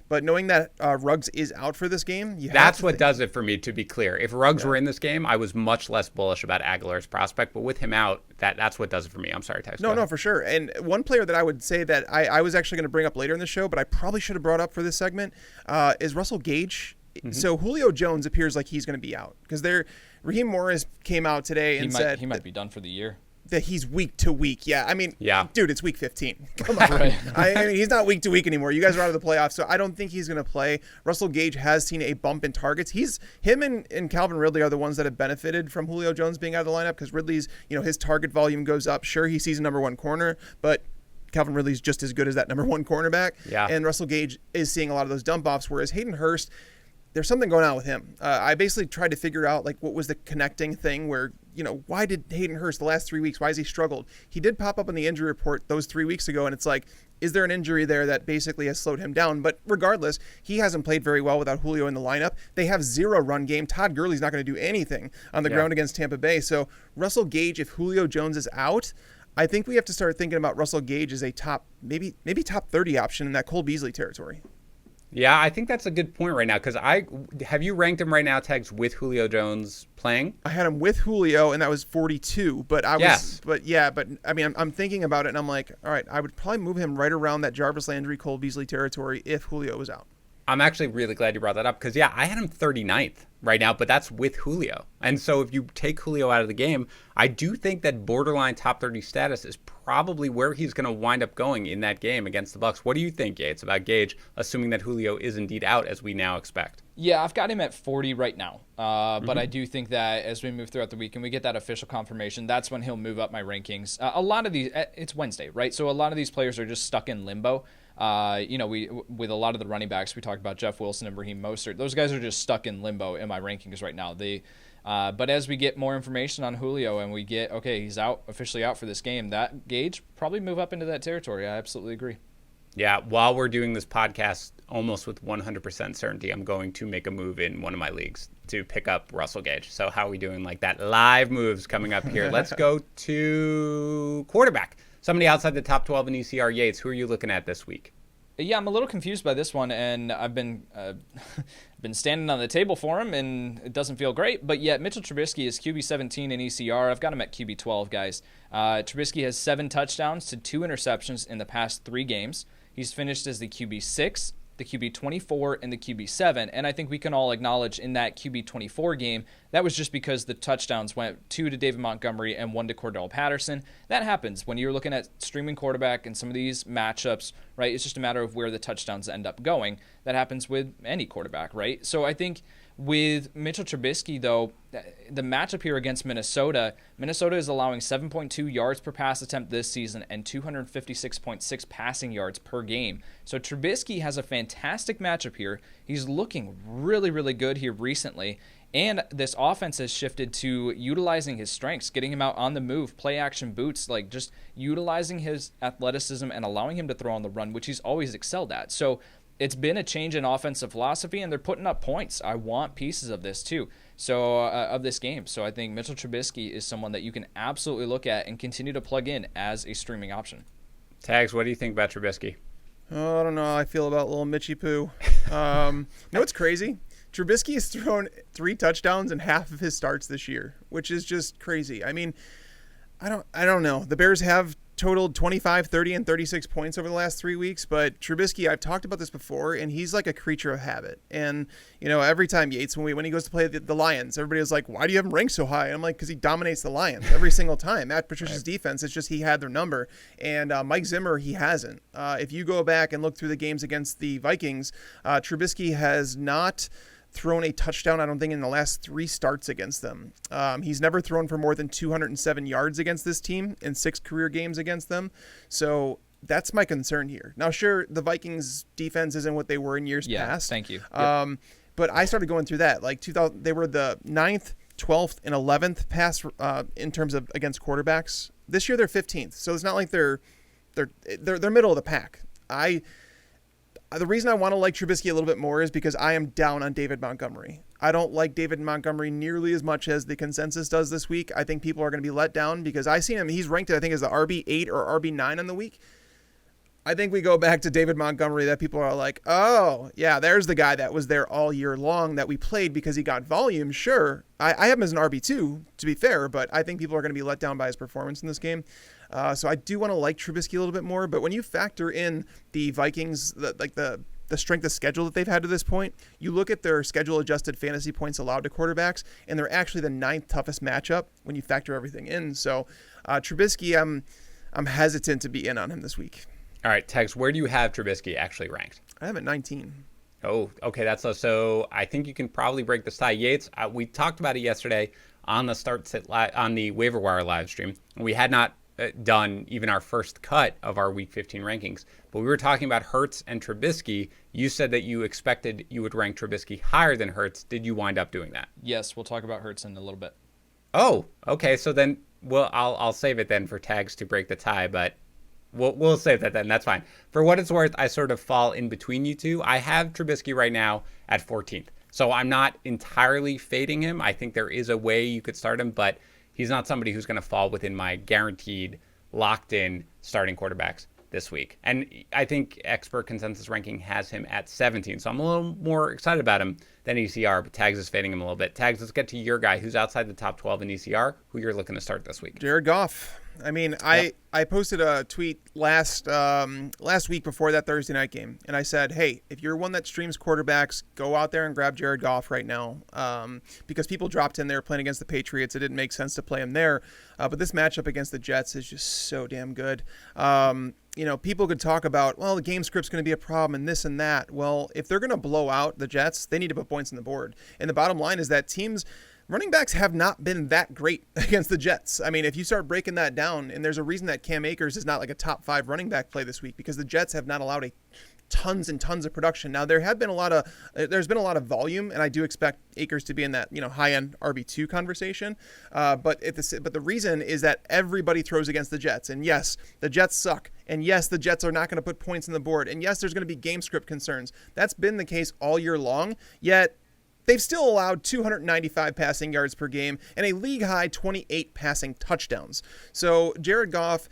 S2: But knowing that Ruggs is out for this game,
S1: that's what does it for me, to be clear. If Ruggs were in this game, I was much less bullish about Agholor's prospect. But with him out, that's what does it for me. I'm sorry, Tyson.
S2: No, for sure. And one player that I would say that I was actually going to bring up later in the show, but I probably should have brought up for this segment, is Russell Gage. Mm-hmm. So Julio Jones appears like he's going to be out, because Raheem Morris came out today and said
S3: he might be done for the year.
S2: That he's week to week. Yeah, I mean, dude, it's week 15. Come on. Right. I mean, he's not week to week anymore. You guys are out of the playoffs, so I don't think he's going to play. Russell Gage has seen a bump in targets. Him and Calvin Ridley are the ones that have benefited from Julio Jones being out of the lineup, because Ridley's, his target volume goes up. Sure, he sees a number 1 corner, but Calvin Ridley's just as good as that number 1 cornerback. Yeah. And Russell Gage is seeing a lot of those dump offs, whereas Hayden Hurst, there's something going on with him. I basically tried to figure out what was the connecting thing where, why did Hayden Hurst the last 3 weeks, why has he struggled? He did pop up in the injury report those 3 weeks ago, and it's like, is there an injury there that basically has slowed him down? But regardless, he hasn't played very well without Julio in the lineup. They have 0 run game. Todd Gurley's not going to do anything on the ground against Tampa Bay. So Russell Gage, if Julio Jones is out, I think we have to start thinking about Russell Gage as a maybe top 30 option in that Cole Beasley territory.
S1: Yeah, I think that's a good point right now because have you ranked him right now, Tags, with Julio Jones playing?
S2: I had him with Julio, and that was 42. But
S1: Yes.
S2: I mean, I'm thinking about it, and I'm like, all right, I would probably move him right around that Jarvis Landry, Cole Beasley territory if Julio was out.
S1: I'm actually really glad you brought that up because, yeah, I had him 39th right now, but that's with Julio. And so if you take Julio out of the game, I do think that borderline top 30 status is probably where he's going to wind up going in that game against the Bucs. What do you think, Yates, about Gage, assuming that Julio is indeed out as we now expect?
S3: Yeah, I've got him at 40 right now. But I do think that as we move throughout the week and we get that official confirmation, that's when he'll move up my rankings. A lot of these, it's Wednesday, right? So a lot of these players are just stuck in limbo. We with a lot of the running backs, we talked about Jeff Wilson and Raheem Mostert. Those guys are just stuck in limbo in my rankings right now. But as we get more information on Julio and we get, okay, he's officially out for this game, that Gage probably move up into that territory. I absolutely agree.
S1: Yeah, while we're doing this podcast, almost with 100% certainty, I'm going to make a move in one of my leagues to pick up Russell Gage. So how are we doing like that? Live moves coming up here. Let's go to quarterback. Somebody outside the top 12 in ECR. Yates, who are you looking at this week?
S3: Yeah, I'm a little confused by this one, and I've been standing on the table for him, and it doesn't feel great. But yet, Mitchell Trubisky is QB 17 in ECR. I've got him at QB 12, guys. Trubisky has 7 touchdowns to 2 interceptions in the past 3 games. He's finished as the QB 6, the QB 24, and the QB 7. And I think we can all acknowledge in that QB 24 game, that was just because the touchdowns went 2 to David Montgomery and 1 to Cordell Patterson. That happens when you're looking at streaming quarterback and some of these matchups, right? It's just a matter of where the touchdowns end up going. That happens with any quarterback, right? So I think with Mitchell Trubisky, though, the matchup here against Minnesota is allowing 7.2 yards per pass attempt this season and 256.6 passing yards per game. So Trubisky has a fantastic matchup here. He's looking really, really good here recently. And this offense has shifted to utilizing his strengths, getting him out on the move, play action boots, like just utilizing his athleticism and allowing him to throw on the run, which he's always excelled at. So it's been a change in offensive philosophy, and they're putting up points. I want pieces of this too, of this game. So I think Mitchell Trubisky is someone that you can absolutely look at and continue to plug in as a streaming option.
S1: Tags, what do you think about Trubisky?
S2: Oh, I don't know how I feel about little Mitchy Poo. What's crazy? Trubisky has thrown 3 touchdowns in half of his starts this year, which is just crazy. I mean, I don't know. The Bears have totaled 25, 30, and 36 points over the last 3 weeks, but Trubisky, I've talked about this before, and he's like a creature of habit. And, every time Yates, when he goes to play the Lions, everybody was like, why do you have him ranked so high? I'm like, because he dominates the Lions every single time. Matt Patricia's defense, it's just he had their number. And Mike Zimmer, he hasn't. If you go back and look through the games against the Vikings, Trubisky has not thrown a touchdown, I don't think, in the last 3 starts against them. He's never thrown for more than 207 yards against this team in 6 career games against them. So that's my concern here. Now, sure, the Vikings defense isn't what they were in years past.
S3: Thank you.
S2: But I started going through that. Like 2000, they were the 9th, 12th, and 11th pass in terms of against quarterbacks. This year they're 15th. So it's not like they're middle of the pack. The reason I want to like Trubisky a little bit more is because I am down on David Montgomery. I don't like David Montgomery nearly as much as the consensus does this week. I think people are going to be let down because I seen him. He's ranked, I think, as the RB8 or RB9 on the week. I think we go back to David Montgomery that people are like, oh, yeah, there's the guy that was there all year long that we played because he got volume. Sure, I have him as an RB2, to be fair, but I think people are going to be let down by his performance in this game. So I do want to like Trubisky a little bit more, but when you factor in the Vikings, the strength of schedule that they've had to this point, you look at their schedule-adjusted fantasy points allowed to quarterbacks, and they're actually the 9th toughest matchup when you factor everything in. So Trubisky, I'm hesitant to be in on him this week.
S1: All right, Tex, where do you have Trubisky actually ranked?
S2: I have it 19.
S1: Oh, okay, that's so. I think you can probably break this tie. Yates, we talked about it yesterday on the on the waiver wire live stream. We had not done even our first cut of our Week 15 rankings, but we were talking about Hurts and Trubisky. You said that you expected you would rank Trubisky higher than Hurts. Did you wind up doing that?
S3: Yes, we'll talk about Hurts in a little bit.
S1: Oh, okay. So then, I'll save it then for Tags to break the tie, but we'll save that then. That's fine. For what it's worth, I sort of fall in between you two. I have Trubisky right now at 14th. So I'm not entirely fading him. I think there is a way you could start him, but he's not somebody who's going to fall within my guaranteed, locked-in starting quarterbacks. this week. And I think expert consensus ranking has him at 17. So I'm a little more excited about him than ECR, but Tags is fading him a little bit. Tags, let's get to your guy who's outside the top 12 in ECR, who you're looking to start this week.
S2: Jared Goff. I mean, I posted a tweet last week before that Thursday night game, and I said, hey, if you're one that streams quarterbacks, go out there and grab Jared Goff right now, because people dropped in there playing against the Patriots. It didn't make sense to play him there, but this matchup against the Jets is just so damn good. People could talk about, well, the game script's going to be a problem and this and that. Well, if they're going to blow out the Jets, they need to put points on the board. And the bottom line is that running backs have not been that great against the Jets. I mean, if you start breaking that down, and there's a reason that Cam Akers is not like a top 5 running back play this week, because the Jets have not allowed tons and tons of production. Now, there's been a lot of volume, and I do expect Akers to be in that high-end RB2 conversation. But the reason is that everybody throws against the Jets, and yes, the Jets suck, and yes, the Jets are not going to put points on the board, and yes, there's going to be game script concerns. That's been the case all year long. Yet they've still allowed 295 passing yards per game and a league-high 28 passing touchdowns. So Jared Goff,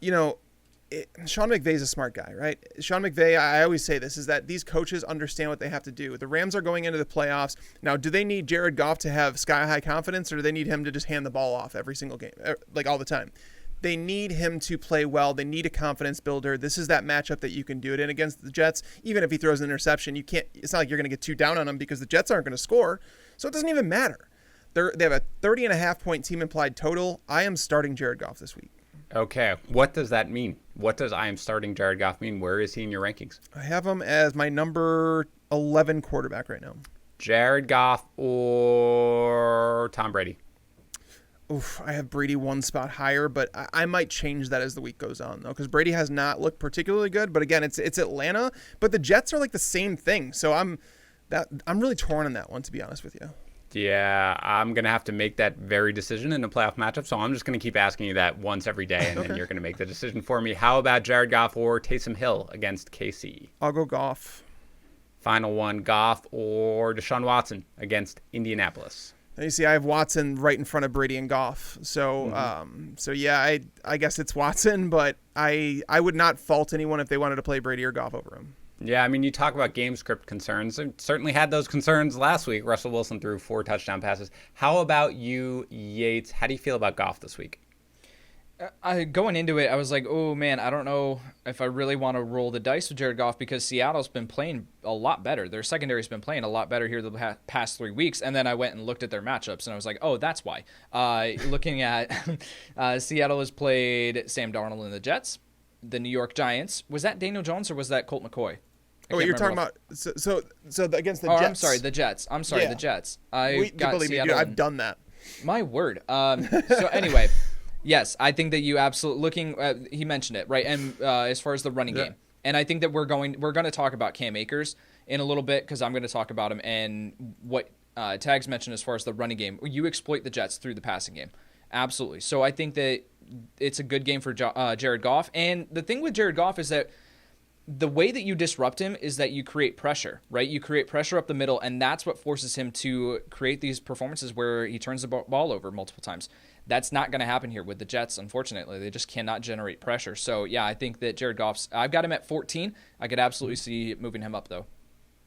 S2: Sean McVay's a smart guy, right? Sean McVay, I always say this, is that these coaches understand what they have to do. The Rams are going into the playoffs. Now, do they need Jared Goff to have sky-high confidence, or do they need him to just hand the ball off every single game, like all the time? They need him to play well. They need a confidence builder. This is that matchup that you can do it in against the Jets. Even if he throws an interception, it's not like you're going to get too down on him, because the Jets aren't going to score. So it doesn't even matter. They have a 30.5 point team implied total. I am starting Jared Goff this week.
S1: Okay. What does that mean? What does I am starting Jared Goff mean? Where is he in your rankings?
S2: I have him as my number 11 quarterback right now.
S1: Jared Goff or Tom Brady?
S2: Oof, I have Brady one spot higher, but I might change that as the week goes on, though, because Brady has not looked particularly good. But again, it's Atlanta, but the Jets are like the same thing. So I'm really torn on that one, to be honest with you.
S1: Yeah, I'm going to have to make that very decision in a playoff matchup, so I'm just going to keep asking you that once every day, and then you're going to make the decision for me. How about Jared Goff or Taysom Hill against KC?
S2: I'll go Goff.
S1: Final one, Goff or Deshaun Watson against Indianapolis?
S2: You see, I have Watson right in front of Brady and Goff. So, yeah, I guess it's Watson, but I would not fault anyone if they wanted to play Brady or Goff over him.
S1: Yeah, I mean, you talk about game script concerns. I certainly had those concerns last week. Russell Wilson threw 4 touchdown passes. How about you, Yates? How do you feel about Goff this week?
S3: Going into it, I was like, oh, man, I don't know if I really want to roll the dice with Jared Goff, because Seattle's been playing a lot better. Their secondary's been playing a lot better here the past 3 weeks. And then I went and looked at their matchups, and I was like, oh, that's why. Looking at Seattle has played Sam Darnold and the Jets, the New York Giants. Was that Daniel Jones or was that Colt McCoy?
S2: Oh, you're talking about so against the Jets.
S3: I'm sorry, the Jets. The Jets.
S2: Believe me, dude, I've done that.
S3: My word. So anyway, yes, I think that you absolutely he mentioned it, right? And as far as the running game, and I think that we're going to talk about Cam Akers in a little bit, because I'm going to talk about him and what Tags mentioned as far as the running game. You exploit the Jets through the passing game, absolutely. So I think that it's a good game for Jared Goff. And the thing with Jared Goff is that the way that you disrupt him is that you create pressure, right? You create pressure up the middle, and that's what forces him to create these performances where he turns the ball over multiple times. That's not going to happen here with the Jets, unfortunately. They just cannot generate pressure. So, yeah, I think that Jared Goff's – I've got him at 14. I could absolutely see moving him up, though.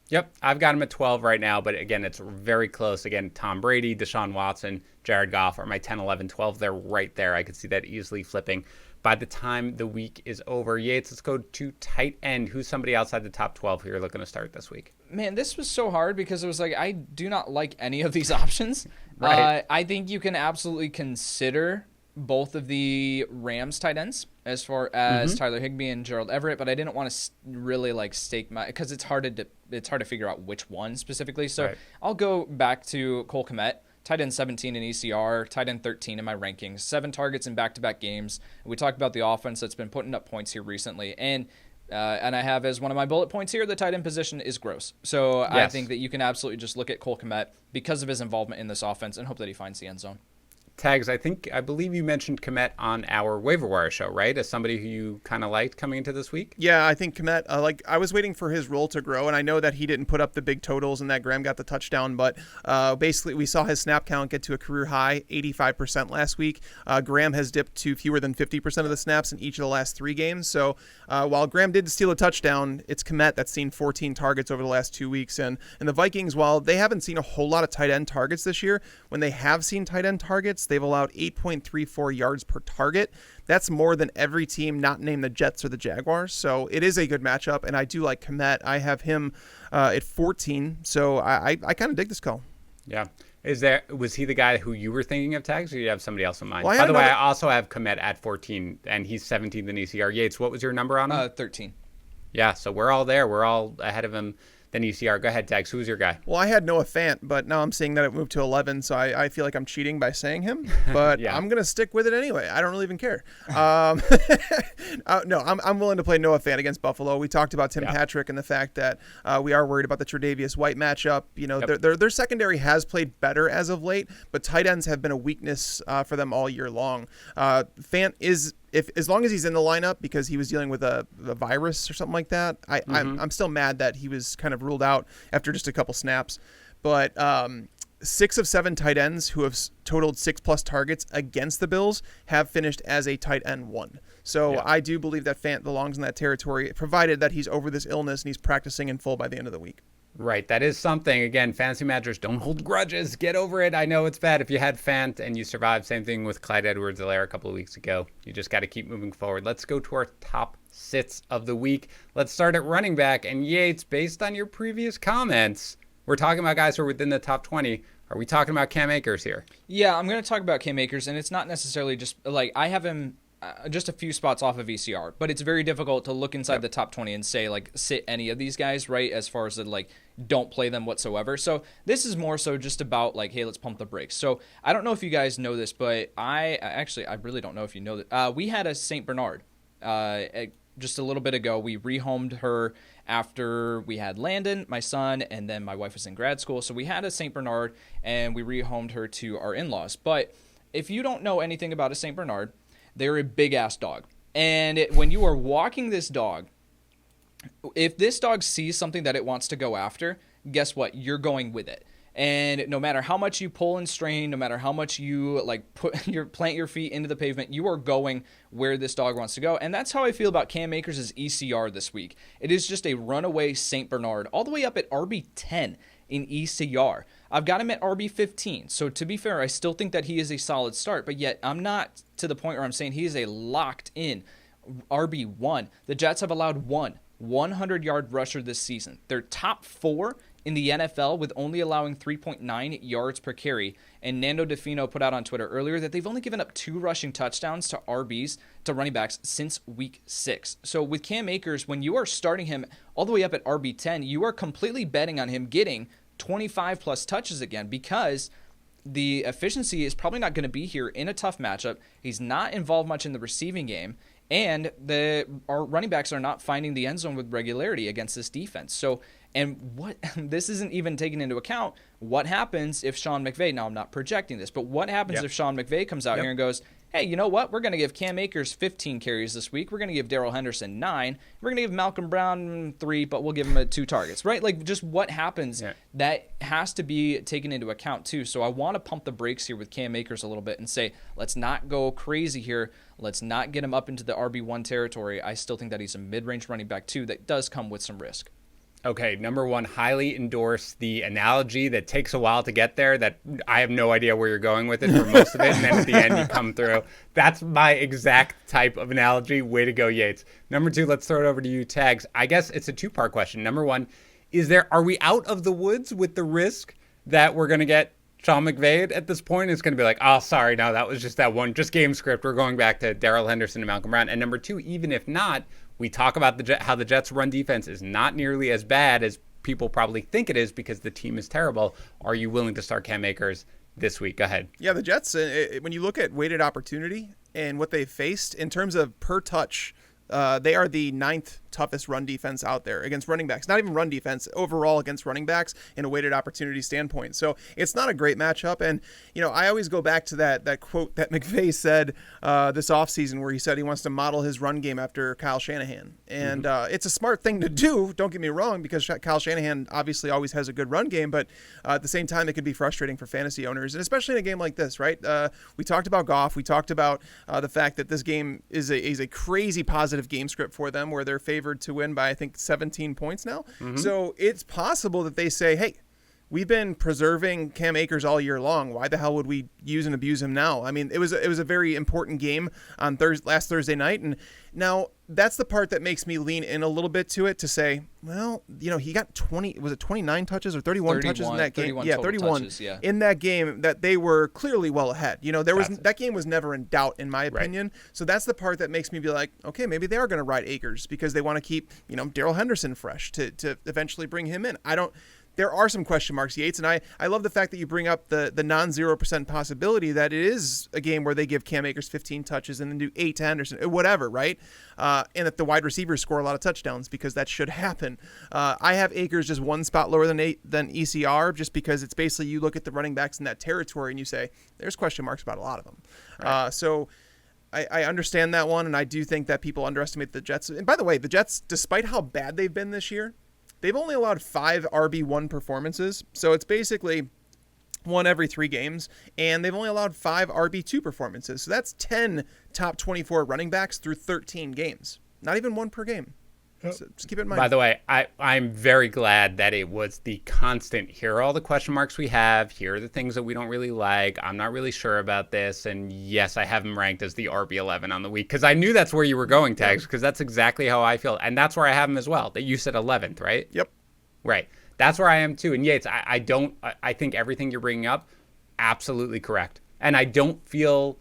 S1: Yep, I've got him at 12 right now, but again, it's very close. Again, Tom Brady, Deshaun Watson, Jared Goff are my 10, 11, 12. They're right there. I could see that easily flipping by the time the week is over. Yates, let's go to tight end. Who's somebody outside the top 12 who you're looking to start this week?
S3: Man, this was so hard because it was like I do not like any of these options.
S1: Right.
S3: I think you can absolutely consider both of the Rams tight ends as far as Tyler Higbee and Gerald Everett, but I didn't want to really stake my, because it's hard to figure out which one specifically. So I'll go back to Cole Kmet, tight end 17 in ECR, tight end 13 in my rankings, 7 targets in back-to-back games. We talked about the offense that's been putting up points here recently, and I have as one of my bullet points here, the tight end position is gross. So I think that you can absolutely just look at Cole Kmet because of his involvement in this offense and hope that he finds the end zone.
S1: Tags, I believe you mentioned Kmet on our waiver wire show, right? As somebody who you kind of liked coming into this week?
S2: Yeah, I think Kmet, I was waiting for his role to grow, and I know that he didn't put up the big totals and that Graham got the touchdown, but basically we saw his snap count get to a career high, 85% last week. Graham has dipped to fewer than 50% of the snaps in each of the last 3 games. So while Graham did steal a touchdown, it's Kmet that's seen 14 targets over the last 2 weeks. And the Vikings, while they haven't seen a whole lot of tight end targets this year, when they have seen tight end targets, they've allowed 8.34 yards per target. That's more than every team not named the Jets or the Jaguars. So it is a good matchup, and I do like Kmet. I have him at 14, so I kind of dig this call.
S1: Yeah. Was he the guy who you were thinking of, Tags, or do you have somebody else in mind?
S2: Well,
S1: By the way, I also have Kmet at 14, and he's 17th in ECR. Yates, what was your number on him?
S3: 13.
S1: Yeah, so we're all there. We're all ahead of him. Then ECR. Go ahead, Tags. Who's your guy?
S2: Well, I had Noah Fant, but now I'm seeing that it moved to 11, so I feel like I'm cheating by saying him. But yeah. I'm going to stick with it anyway. I don't really even care. No, I'm willing to play Noah Fant against Buffalo. We talked about Tim Patrick and the fact that we are worried about the Tre'Davious White matchup. You know, their secondary has played better as of late, but tight ends have been a weakness for them all year long. Fant is... as long as he's in the lineup because he was dealing with a virus or something like that, I'm still mad that he was kind of ruled out after just a couple snaps. But 6 of 7 tight ends who have totaled 6+ targets against the Bills have finished as a tight end 1. So I do believe that Fant belongs in that territory, provided that he's over this illness and he's practicing in full by the end of the week.
S1: Right, that is something. Again, fantasy managers, don't hold grudges. Get over it. I know it's bad. If you had Fant and you survived, same thing with Clyde Edwards-Helaire a couple of weeks ago. You just got to keep moving forward. Let's go to our top sits of the week. Let's start at running back. And Yates, based on your previous comments, we're talking about guys who are within the top 20. Are we talking about Cam Akers here?
S3: Yeah, I'm going to talk about Cam Akers, and it's not necessarily just like I have him just a few spots off of ECR, but it's very difficult to look inside the top 20 and say like sit any of these guys, right? As far as the, like don't play them whatsoever. So this is more so just about like, hey, let's pump the brakes. So I don't know if you guys know this, but I really don't know if you know that. We had a St. Bernard just a little bit ago. We rehomed her after we had Landon, my son, and then my wife was in grad school. So we had a St. Bernard and we rehomed her to our in-laws. But if you don't know anything about a St. Bernard, they're a big-ass dog. And when you are walking this dog, if this dog sees something that it wants to go after, guess what? You're going with it. And no matter how much you pull and strain, no matter how much you like plant your feet into the pavement, you are going where this dog wants to go. And that's how I feel about Cam Akers' ECR this week. It is just a runaway St. Bernard, all the way up at RB10 in ECR. I've got him at RB15. So to be fair, I still think that he is a solid start, but yet I'm not to the point where I'm saying he is a locked in RB1. The Jets have allowed one 100-yard rusher this season. They're top 4 in the NFL with only allowing 3.9 yards per carry. And Nando DeFino put out on Twitter earlier that they've only given up 2 rushing touchdowns to RBs, to running backs, since week 6. So with Cam Akers, when you are starting him all the way up at RB10, you are completely betting on him getting 25 plus touches again, because the efficiency is probably not going to be here in a tough matchup. He's not involved much in the receiving game, and our running backs are not finding the end zone with regularity against this defense. So, and what this isn't even taking into account what happens if Sean McVay, now I'm not projecting this, but what happens if Sean McVay comes out here and goes, hey, you know what? We're going to give Cam Akers 15 carries this week. We're going to give Darrell Henderson 9. We're going to give Malcolm Brown 3, but we'll give him 2 targets, right? Like, just what happens, that has to be taken into account, too. So I want to pump the brakes here with Cam Akers a little bit and say, let's not go crazy here. Let's not get him up into the RB1 territory. I still think that he's a mid-range running back, too, that does come with some risk.
S1: Okay, number 1, highly endorse the analogy that takes a while to get there, that I have no idea where you're going with it for most of it, and then at the end you come through. That's my exact type of analogy. Way to go, Yates. Number 2, let's throw it over to you, Tags. I guess it's a 2-part question. Number 1, are we out of the woods with the risk that we're going to get Sean McVay at this point? It's going to be like, oh, sorry, no, that was just that one, just game script. We're going back to Darrell Henderson and Malcolm Brown. And number 2, even if not, we talk about how the Jets' run defense is not nearly as bad as people probably think it is because the team is terrible. Are you willing to start Cam Akers this week? Go ahead.
S2: Yeah, the Jets, when you look at weighted opportunity and what they faced in terms of per touch They are the 9th toughest run defense out there against running backs. Not even run defense, overall against running backs in a weighted opportunity standpoint. So it's not a great matchup. And, I always go back to that quote that McVay said this offseason where he said he wants to model his run game after Kyle Shanahan. And it's a smart thing to do, don't get me wrong, because Kyle Shanahan obviously always has a good run game, but at the same time, it could be frustrating for fantasy owners, and especially in a game like this, right? We talked about Goff. We talked about the fact that this game is a crazy positive game script for them where they're favored to win by, I think, 17 points now. So it's possible that they say, hey, we've been preserving Cam Akers all year long. Why the hell would we use and abuse him now? I mean, it was a very important game on last Thursday night, and now that's the part that makes me lean in a little bit to it to say, well, he got 29 touches or 31 touches in that game. 31 touches, in that game that they were clearly well ahead. That game was never in doubt in my opinion. Right. So that's the part that makes me be like, okay, maybe they are going to ride Akers because they want to keep, Darrell Henderson fresh to eventually bring him in. There are some question marks, Yates, and I love the fact that you bring up the non-0% possibility that it is a game where they give Cam Akers 15 touches and then do 8 to Henderson, whatever, right? And that the wide receivers score a lot of touchdowns because that should happen. I have Akers just one spot lower than ECR just because it's basically you look at the running backs in that territory and you say, there's question marks about a lot of them. Right. So I understand that one, and I do think that people underestimate the Jets. And by the way, the Jets, despite how bad they've been this year, they've only allowed 5 RB1 performances, so it's basically 1 every 3 games, and they've only allowed 5 RB2 performances. So that's 10 top 24 running backs through 13 games. Not even 1 per game. So just keep it in mind.
S1: By the way, I'm very glad that it was the constant, here are all the question marks we have, here are the things that we don't really like, I'm not really sure about this, and yes, I have him ranked as the RB11 on the week, because I knew that's where you were going, Tags, because that's exactly how I feel, and that's where I have him as well, that you said 11th, right?
S2: Yep.
S1: Right. That's where I am too, and Yates, I think everything you're bringing up, absolutely correct, and I don't feel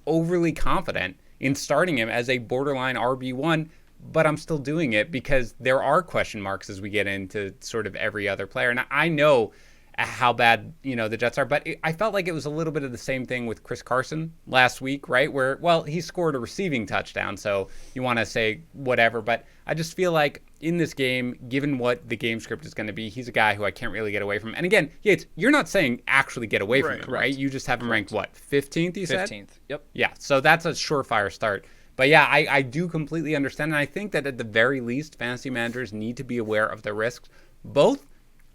S1: overly confident in starting him as a borderline RB1, but I'm still doing it because there are question marks as we get into sort of every other player. And I know how bad, the Jets are, but I felt like it was a little bit of the same thing with Chris Carson last week, right? Where, well, he scored a receiving touchdown, so you want to say whatever, but I just feel like in this game, given what the game script is going to be, he's a guy who I can't really get away from. And again, Yates, you're not saying actually get away from him, right? You just have him ranked, what, 15th, you said?
S3: 15th, yep.
S1: Yeah, so that's a surefire start. But yeah, I do completely understand, and I think that at the very least, fantasy managers need to be aware of the risks, both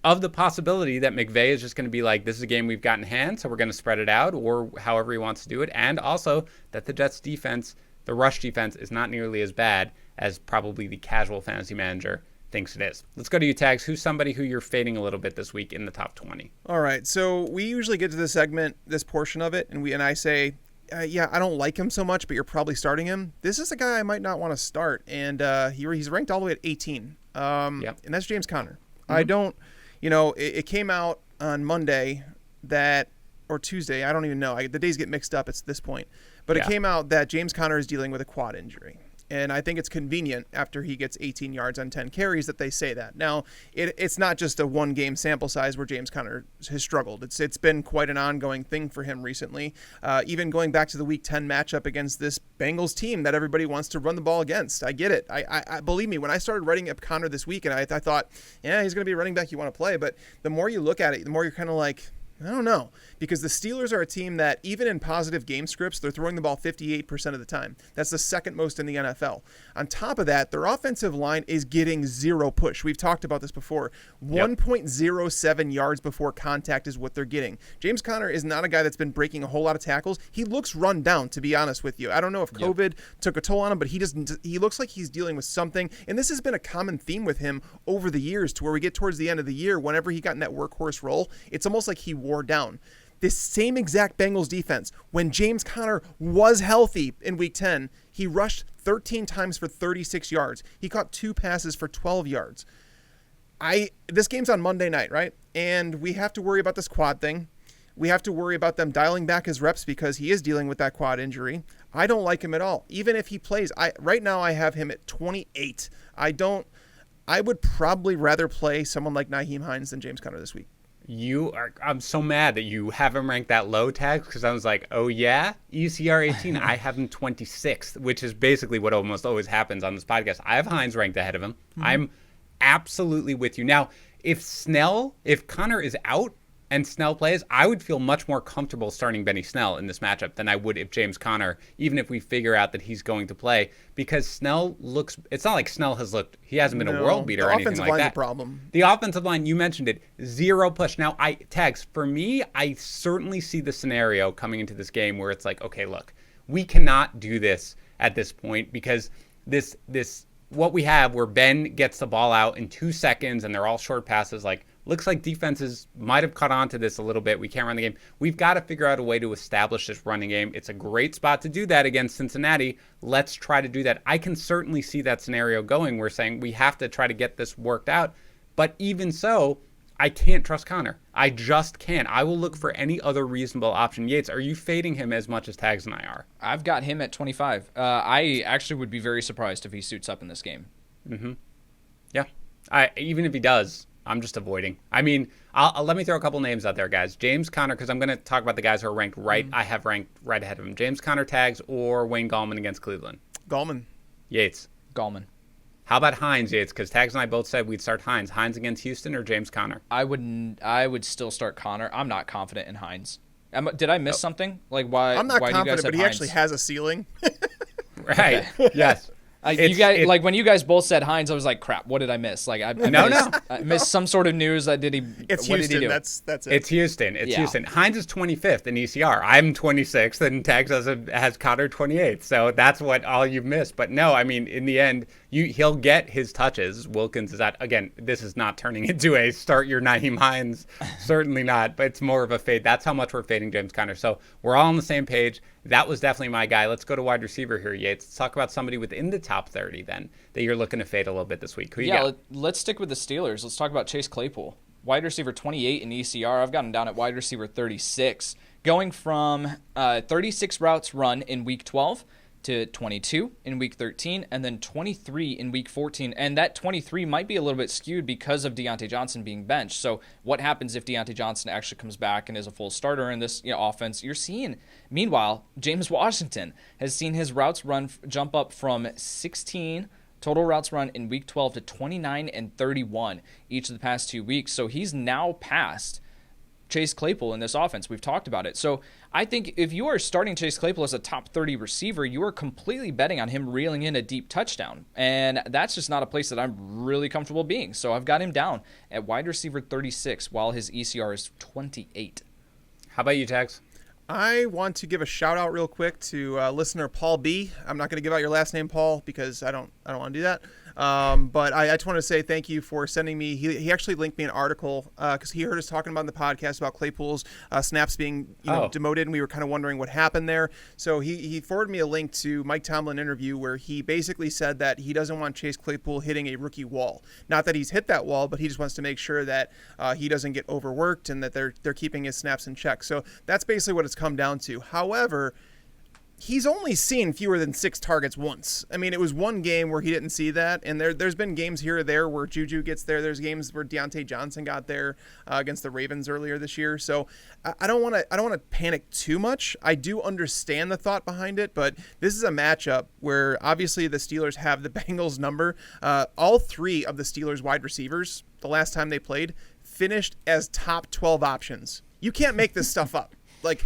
S1: of the possibility that McVay is just going to be like, this is a game we've got in hand, so we're going to spread it out, or however he wants to do it, and also that the Jets' defense, the rush defense, is not nearly as bad as probably the casual fantasy manager thinks it is. Let's go to you, Tags. Who's somebody who you're fading a little bit this week in the top 20? All
S2: right, so we usually get to this segment, this portion of it, and I say, yeah, I don't like him so much, but you're probably starting him. This is a guy I might not want to start, and he's ranked all the way at 18. And that's James Conner. I don't, it came out on Monday or Tuesday, I don't even know. The days get mixed up at this point. But it came out that James Conner is dealing with a quad injury. And I think it's convenient after he gets 18 yards on 10 carries that they say that. Now, it's not just a one-game sample size where James Conner has struggled. It's been quite an ongoing thing for him recently, even going back to the Week 10 matchup against this Bengals team that everybody wants to run the ball against. I get it. I believe me, when I started writing up Conner this week, and I thought, yeah, he's going to be a running back you want to play. But the more you look at it, the more you're kind of like, I don't know, because the Steelers are a team that even in positive game scripts, they're throwing the ball 58% of the time. That's the second most in the NFL. On top of that, their offensive line is getting 0 push. We've talked about this before. 1.07 yards before contact is what they're getting. James Conner is not a guy that's been breaking a whole lot of tackles. He looks run down, to be honest with you. I don't know if COVID took a toll on him, but he looks like he's dealing with something. And this has been a common theme with him over the years, to where we get towards the end of the year, whenever he got in that workhorse role, it's almost like he wore down. This same exact Bengals defense, when James Conner was healthy in Week 10, he rushed 13 times for 36 yards. He caught 2 passes for 12 yards. This game's on Monday night, right? And we have to worry about this quad thing. We have to worry about them dialing back his reps because he is dealing with that quad injury. I don't like him at all. Even if he plays, right now I have him at 28. I would probably rather play someone like Nyheim Hines than James Conner this week.
S1: I'm so mad that you have him ranked that low, Tags, because I was like, oh yeah, ECR 18. I have him 26th, which is basically what almost always happens on this podcast. I have Hines ranked ahead of him. I'm absolutely with you. Now, if Connor is out and Snell plays, I would feel much more comfortable starting Benny Snell in this matchup than I would if James Conner, even if we figure out that he's going to play, because Snell it's not like Snell he hasn't been a world beater or anything like that.
S2: Problem.
S1: The offensive line, you mentioned it, 0 push. Now, Tags, for me, I certainly see the scenario coming into this game where it's like, okay, look, we cannot do this at this point because this what we have where Ben gets the ball out in 2 seconds and they're all short passes, like, looks like defenses might have caught on to this a little bit. We can't run the game. We've got to figure out a way to establish this running game. It's a great spot to do that against Cincinnati. Let's try to do that. I can certainly see that scenario going. We're saying we have to try to get this worked out. But even so, I can't trust Connor. I just can't. I will look for any other reasonable option. Yates, are you fading him as much as Tags and I are?
S3: I've got him at 25. I actually would be very surprised if he suits up in this game.
S1: Mm-hmm. Yeah. Even if he does, I'm just avoiding. I mean, let me throw a couple names out there, guys. James Conner, because I'm going to talk about the guys who are ranked right. I have ranked right ahead of him. James Conner, Tags, or Wayne Gallman against Cleveland?
S2: Gallman.
S1: Yates.
S3: Gallman.
S1: How about Hines, Yates? Because Tags and I both said we'd start Hines. Hines against Houston or James Conner?
S3: I would still start Conner. I'm not confident in Hines. Did I miss something? Like why?
S2: I'm not
S3: why
S2: confident,
S3: do you guys
S2: but
S3: have
S2: he
S3: Hines?
S2: actually has a ceiling.
S1: Right. Yes.
S3: When you guys both said Hines, I was like, crap, what did I miss? Like, I missed some sort of news.
S2: It's
S3: what
S2: Houston.
S3: Did he do?
S2: That's it.
S1: It's Houston. Houston. Hines is 25th in ECR. I'm 26th, and Tags has Connor 28th. So that's all you've missed. But no, I mean, in the end, he'll get his touches. Wilkins is at, again, this is not turning into a start your Naheem Hines. Certainly not. But it's more of a fade. That's how much we're fading James Conner. So we're all on the same page. That was definitely my guy. Let's go to wide receiver here, Yates. Let's talk about somebody within the top 30 then that you're looking to fade a little bit this week. Who you got?
S3: Let's stick with the Steelers. Let's talk about Chase Claypool. Wide receiver 28 in ECR. I've got him down at wide receiver 36. Going from 36 routes run in week 12 to 22 in week 13 and then 23 in week 14. And that 23 might be a little bit skewed because of Deontay Johnson being benched. So what happens if Deontay Johnson actually comes back and is a full starter in this offense? You're seeing, meanwhile, James Washington has seen his routes run jump up from 16 total routes run in week 12 to 29 and 31 each of the past 2 weeks. So he's now past Chase Claypool in this offense. We've talked about it. So I think if you are starting Chase Claypool as a top 30 receiver, you are completely betting on him reeling in a deep touchdown. And that's just not a place that I'm really comfortable being. So I've got him down at wide receiver 36 while his ECR is 28.
S1: How about you, Tags?
S2: I want to give a shout out real quick to listener Paul B. I'm not going to give out your last name, Paul, because I don't want to do that. But I just want to say thank you for sending me. He actually linked me an article because he heard us talking about in the podcast about Claypool's snaps being demoted, and we were kind of wondering what happened there. So he forwarded me a link to Mike Tomlin interview where he basically said that he doesn't want Chase Claypool hitting a rookie wall. Not that he's hit that wall, but he just wants to make sure that he doesn't get overworked and that they're keeping his snaps in check. So that's basically what it's come down to. However, he's only seen fewer than 6 targets once. I mean, it was one game where he didn't see that, and there's been games here or there where Juju gets there. There's games where Deontay Johnson got there against the Ravens earlier this year. So I don't want to panic too much. I do understand the thought behind it, but this is a matchup where obviously the Steelers have the Bengals number. All 3 of the Steelers wide receivers, the last time they played, finished as top 12 options. You can't make this stuff up. Like,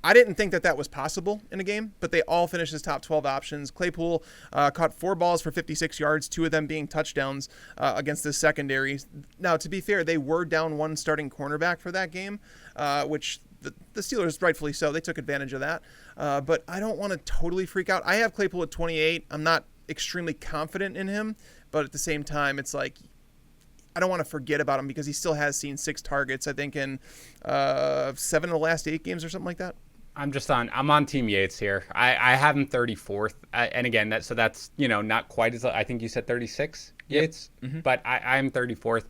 S2: I didn't think that was possible in a game, but they all finished as top 12 options. Claypool caught 4 balls for 56 yards, 2 of them being touchdowns against the secondary. Now, to be fair, they were down 1 starting cornerback for that game, which the Steelers, rightfully so, they took advantage of that. But I don't want to totally freak out. I have Claypool at 28. I'm not extremely confident in him, but at the same time, it's like, I don't want to forget about him because he still has seen 6 targets, I think, in 7 of the last 8 games or something like that.
S1: I'm on Team Yates here. I have him 34th. And again, that's not quite as, I think you said 36 Yates, but I'm 34th.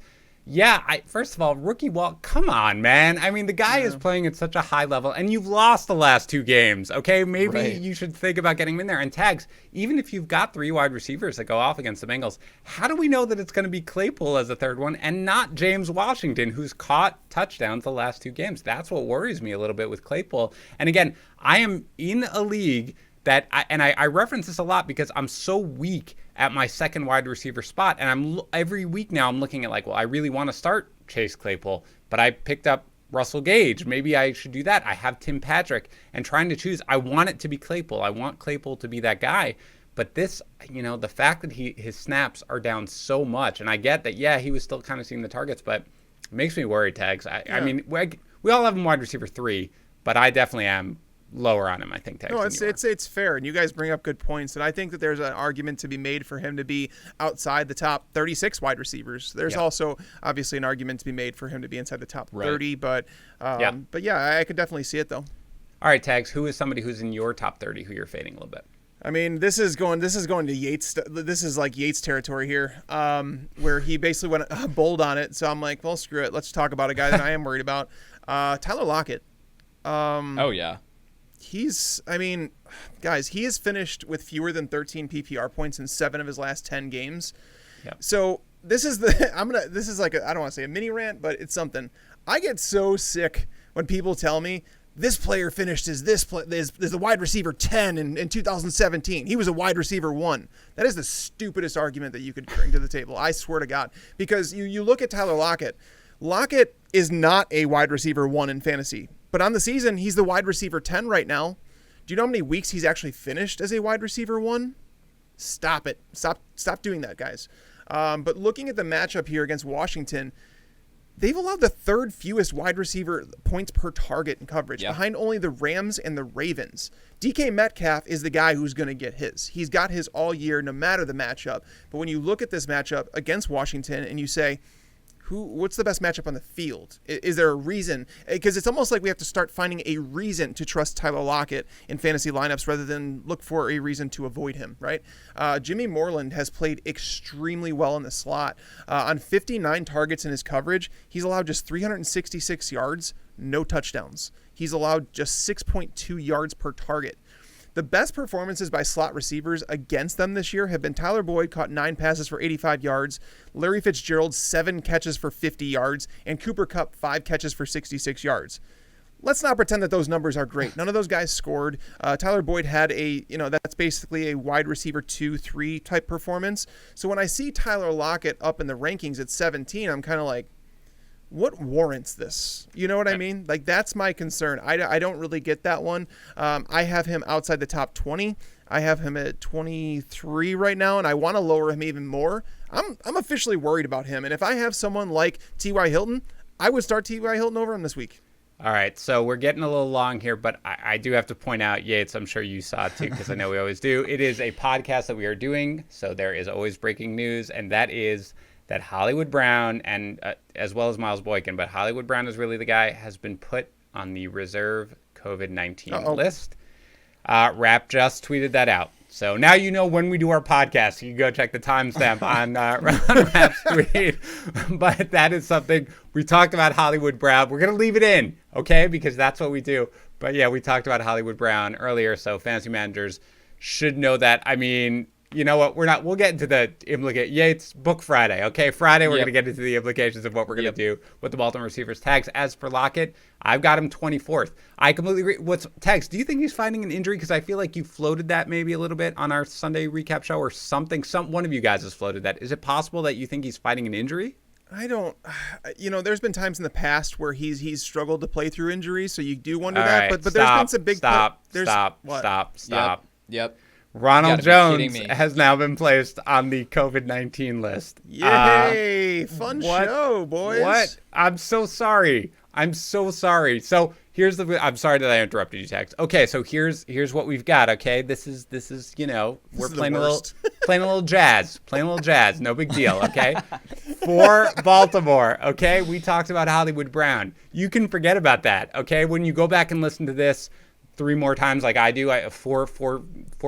S1: Yeah, first of all, rookie Walt, come on, man. I mean, the guy is playing at such a high level, and you've lost the last 2 games, okay? Maybe you should think about getting him in there. And Tags, even if you've got 3 wide receivers that go off against the Bengals, how do we know that it's going to be Claypool as the third one and not James Washington, who's caught touchdowns the last 2 games? That's what worries me a little bit with Claypool. And again, I am in a league that, I reference this a lot because I'm so weak at my second wide receiver spot. And every week now I'm looking at like, well, I really want to start Chase Claypool, but I picked up Russell Gage. Maybe I should do that. I have Tim Patrick and trying to choose. I want it to be Claypool. I want Claypool to be that guy. But this, the fact that his snaps are down so much, and I get that, he was still kind of seeing the targets, but it makes me worried, Tags. I mean, we all have him wide receiver 3, but I definitely am lower on him, I think.
S2: No, it's fair, and you guys bring up good points, and I think that there's an argument to be made for him to be outside the top 36 wide receivers. There's also obviously an argument to be made for him to be inside the top 30, but I could definitely see it though.
S1: All right, Tags, who is somebody who's in your top 30 who you're fading a little bit?
S2: I mean, this is going to Yates. This is like Yates territory here, where he basically went bold on it. So I'm like, well, screw it. Let's talk about a guy that I am worried about. Tyler Lockett. Guys, he has finished with fewer than 13 PPR points in 7 of his last 10 games. Yep. So this is like I don't want to say a mini rant, but it's something. I get so sick when people tell me this player finished as the wide receiver 10 in 2017. He was a wide receiver 1. That is the stupidest argument that you could bring to the table. I swear to God, because you look at Tyler Lockett. Lockett is not a wide receiver 1 in fantasy. But on the season, he's the wide receiver 10 right now. Do you know how many weeks he's actually finished as a wide receiver 1? Stop it. Stop doing that, guys. But looking at the matchup here against Washington, they've allowed the 3rd fewest wide receiver points per target in coverage, behind only the Rams and the Ravens. DK Metcalf is the guy who's going to get his. He's got his all year, no matter the matchup. But when you look at this matchup against Washington and you say, what's the best matchup on the field? Is there a reason? Because it's almost like we have to start finding a reason to trust Tyler Lockett in fantasy lineups rather than look for a reason to avoid him, right? Jimmy Moreland has played extremely well in the slot. On 59 targets in his coverage, he's allowed just 366 yards, no touchdowns. He's allowed just 6.2 yards per target. The best performances by slot receivers against them this year have been Tyler Boyd, caught 9 passes for 85 yards, Larry Fitzgerald, 7 catches for 50 yards, and Cooper Kupp, 5 catches for 66 yards. Let's not pretend that those numbers are great. None of those guys scored. Tyler Boyd had that's basically a wide receiver 2-3 type performance. So when I see Tyler Lockett up in the rankings at 17, I'm kind of like, what warrants this? You know what I mean? Like, that's my concern. I don't really get that one. I have him outside the top 20. I have him at 23 right now, and I want to lower him even more. I'm officially worried about him. And if I have someone like T.Y. Hilton, I would start T.Y. Hilton over him this week.
S1: All right, so we're getting a little long here, but I do have to point out, Yates, I'm sure you saw it too, because I know we always do. It is a podcast that we are doing, so there is always breaking news, and that is that Hollywood Brown, and as well as Miles Boykin, but Hollywood Brown is really the guy, has been put on the reserve COVID-19 list. Rap just tweeted that out. So now you know when we do our podcast, you can go check the timestamp on Rap's tweet. But that is something we talked about Hollywood Brown. We're going to leave it in, okay, because that's what we do. But yeah, we talked about Hollywood Brown earlier, so fantasy managers should know that. I mean, you know what? We'll get into the Yates book Friday. Okay, Friday we're going to get into the implications of what we're going to do with the Baltimore receivers. Tags, as for Lockett, I've got him 24th. I completely agree. Tags, do you think he's finding an injury? Because I feel like you floated that maybe a little bit on our Sunday recap show or something. One of you guys has floated that. Is it possible that you think he's fighting an injury?
S2: I don't, there's been times in the past where he's struggled to play through injuries, so you do wonder that. But there's been some big
S1: Stop.
S3: Yep.
S1: Ronald Jones has now been placed on the COVID-19 list.
S2: Yay! Fun show, boys.
S1: What? I'm so sorry. So I'm sorry that I interrupted you, Tex. Okay, so here's what we've got. Okay, this is we're playing a little jazz, no big deal. Okay, for Baltimore. Okay, we talked about Hollywood Brown. You can forget about that. Okay, when you go back and listen to this 3 more times like I do, I have four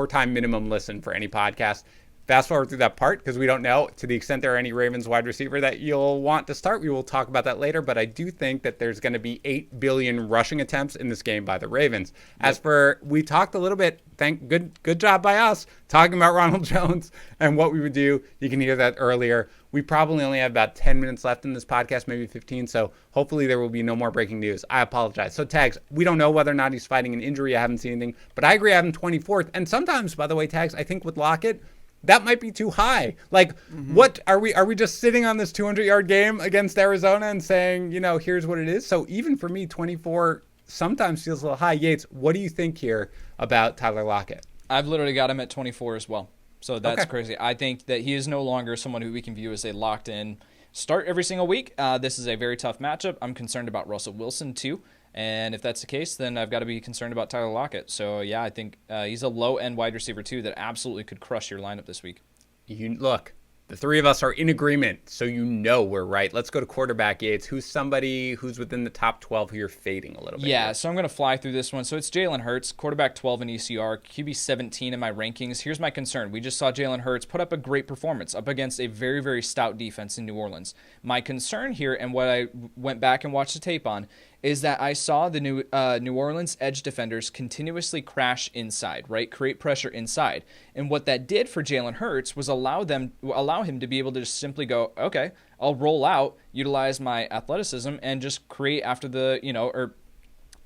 S1: time minimum listen for any podcast. fast forward through that part because we don't know. To the extent there are any Ravens wide receiver that you'll want to start, we will talk about that later. But I do think that there's going to be 8 billion rushing attempts in this game by the Ravens. As for, we talked a little bit, good job by us, talking about Ronald Jones and what we would do. You can hear that earlier. We probably only have about 10 minutes left in this podcast, maybe 15. So hopefully there will be no more breaking news. I apologize. So Tags, we don't know whether or not he's fighting an injury. I haven't seen anything, but I agree. I have him 24th. And sometimes, by the way, Tags, I think with Lockett, that might be too high. Like, what are we just sitting on this 200-yard game against Arizona and saying, here's what it is? So even for me, 24 sometimes feels a little high. Yates, what do you think here about Tyler Lockett?
S3: I've literally got him at 24 as well. So that's crazy. I think that he is no longer someone who we can view as a locked-in start every single week. This is a very tough matchup. I'm concerned about Russell Wilson, too. And if that's the case, then I've got to be concerned about Tyler Lockett. So, yeah, I think he's a low-end wide receiver, too, that absolutely could crush your lineup this week.
S1: Look, the three of us are in agreement, so we're right. Let's go to quarterback, Yates. Who's somebody who's within the top 12 who you're fading a little bit?
S3: Yeah, so I'm going to fly through this one. So it's Jalen Hurts, quarterback 12 in ECR, QB 17 in my rankings. Here's my concern. We just saw Jalen Hurts put up a great performance up against a very, very stout defense in New Orleans. My concern here, and what I went back and watched the tape on, is that I saw the New Orleans edge defenders continuously crash inside, right? Create pressure inside. And what that did for Jalen Hurts was allow him to be able to just simply go, okay, I'll roll out, utilize my athleticism, and just create after or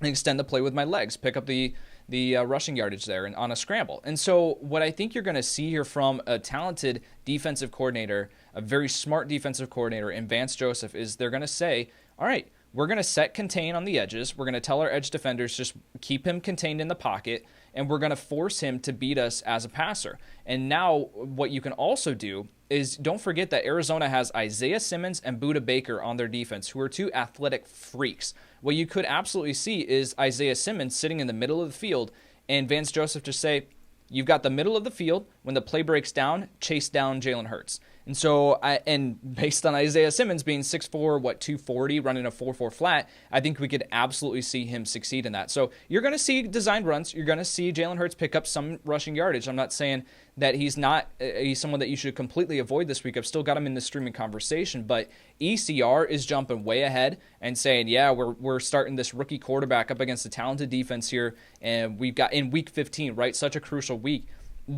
S3: extend the play with my legs, pick up the rushing yardage there and on a scramble. And so what I think you're going to see here from a talented defensive coordinator, a very smart defensive coordinator in Vance Joseph, is they're going to say, all right, we're going to set contain on the edges. We're going to tell our edge defenders just keep him contained in the pocket, and we're going to force him to beat us as a passer. And now what you can also do is don't forget that Arizona has Isaiah Simmons and Budda Baker on their defense, who are two athletic freaks. What you could absolutely see is Isaiah Simmons sitting in the middle of the field, and Vance Joseph just say, you've got the middle of the field. When the play breaks down, chase down Jalen Hurts. And so, and based on Isaiah Simmons being 6'4", 240, running a 4.4 flat, I think we could absolutely see him succeed in that. So you're going to see designed runs. You're going to see Jalen Hurts pick up some rushing yardage. I'm not saying that he's someone that you should completely avoid this week. I've still got him in the streaming conversation, but ECR is jumping way ahead and saying, yeah, we're starting this rookie quarterback up against a talented defense here, and we've got in week 15, right, such a crucial week.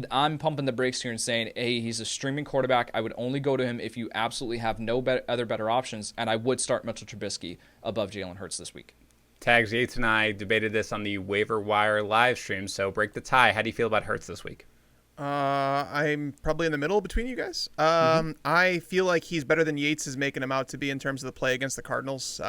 S3: I'm pumping the brakes here and saying, hey, he's a streaming quarterback. I would only go to him if you absolutely have no other better options, and I would start Mitchell Trubisky above Jalen Hurts this week.
S1: Tags, Yates and I debated this on the Waiver Wire live stream, so break the tie. How do you feel about Hurts this week?
S2: I'm probably in the middle between you guys. I feel like he's better than Yates is making him out to be in terms of the play against the Cardinals.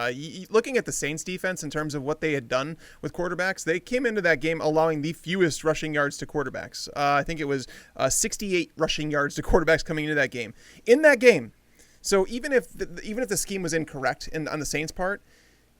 S2: Looking at the Saints defense in terms of what they had done with quarterbacks, they came into that game allowing the fewest rushing yards to quarterbacks. I think it was 68 rushing yards to quarterbacks coming into that game. In that game, so even if the scheme was incorrect on the Saints' part,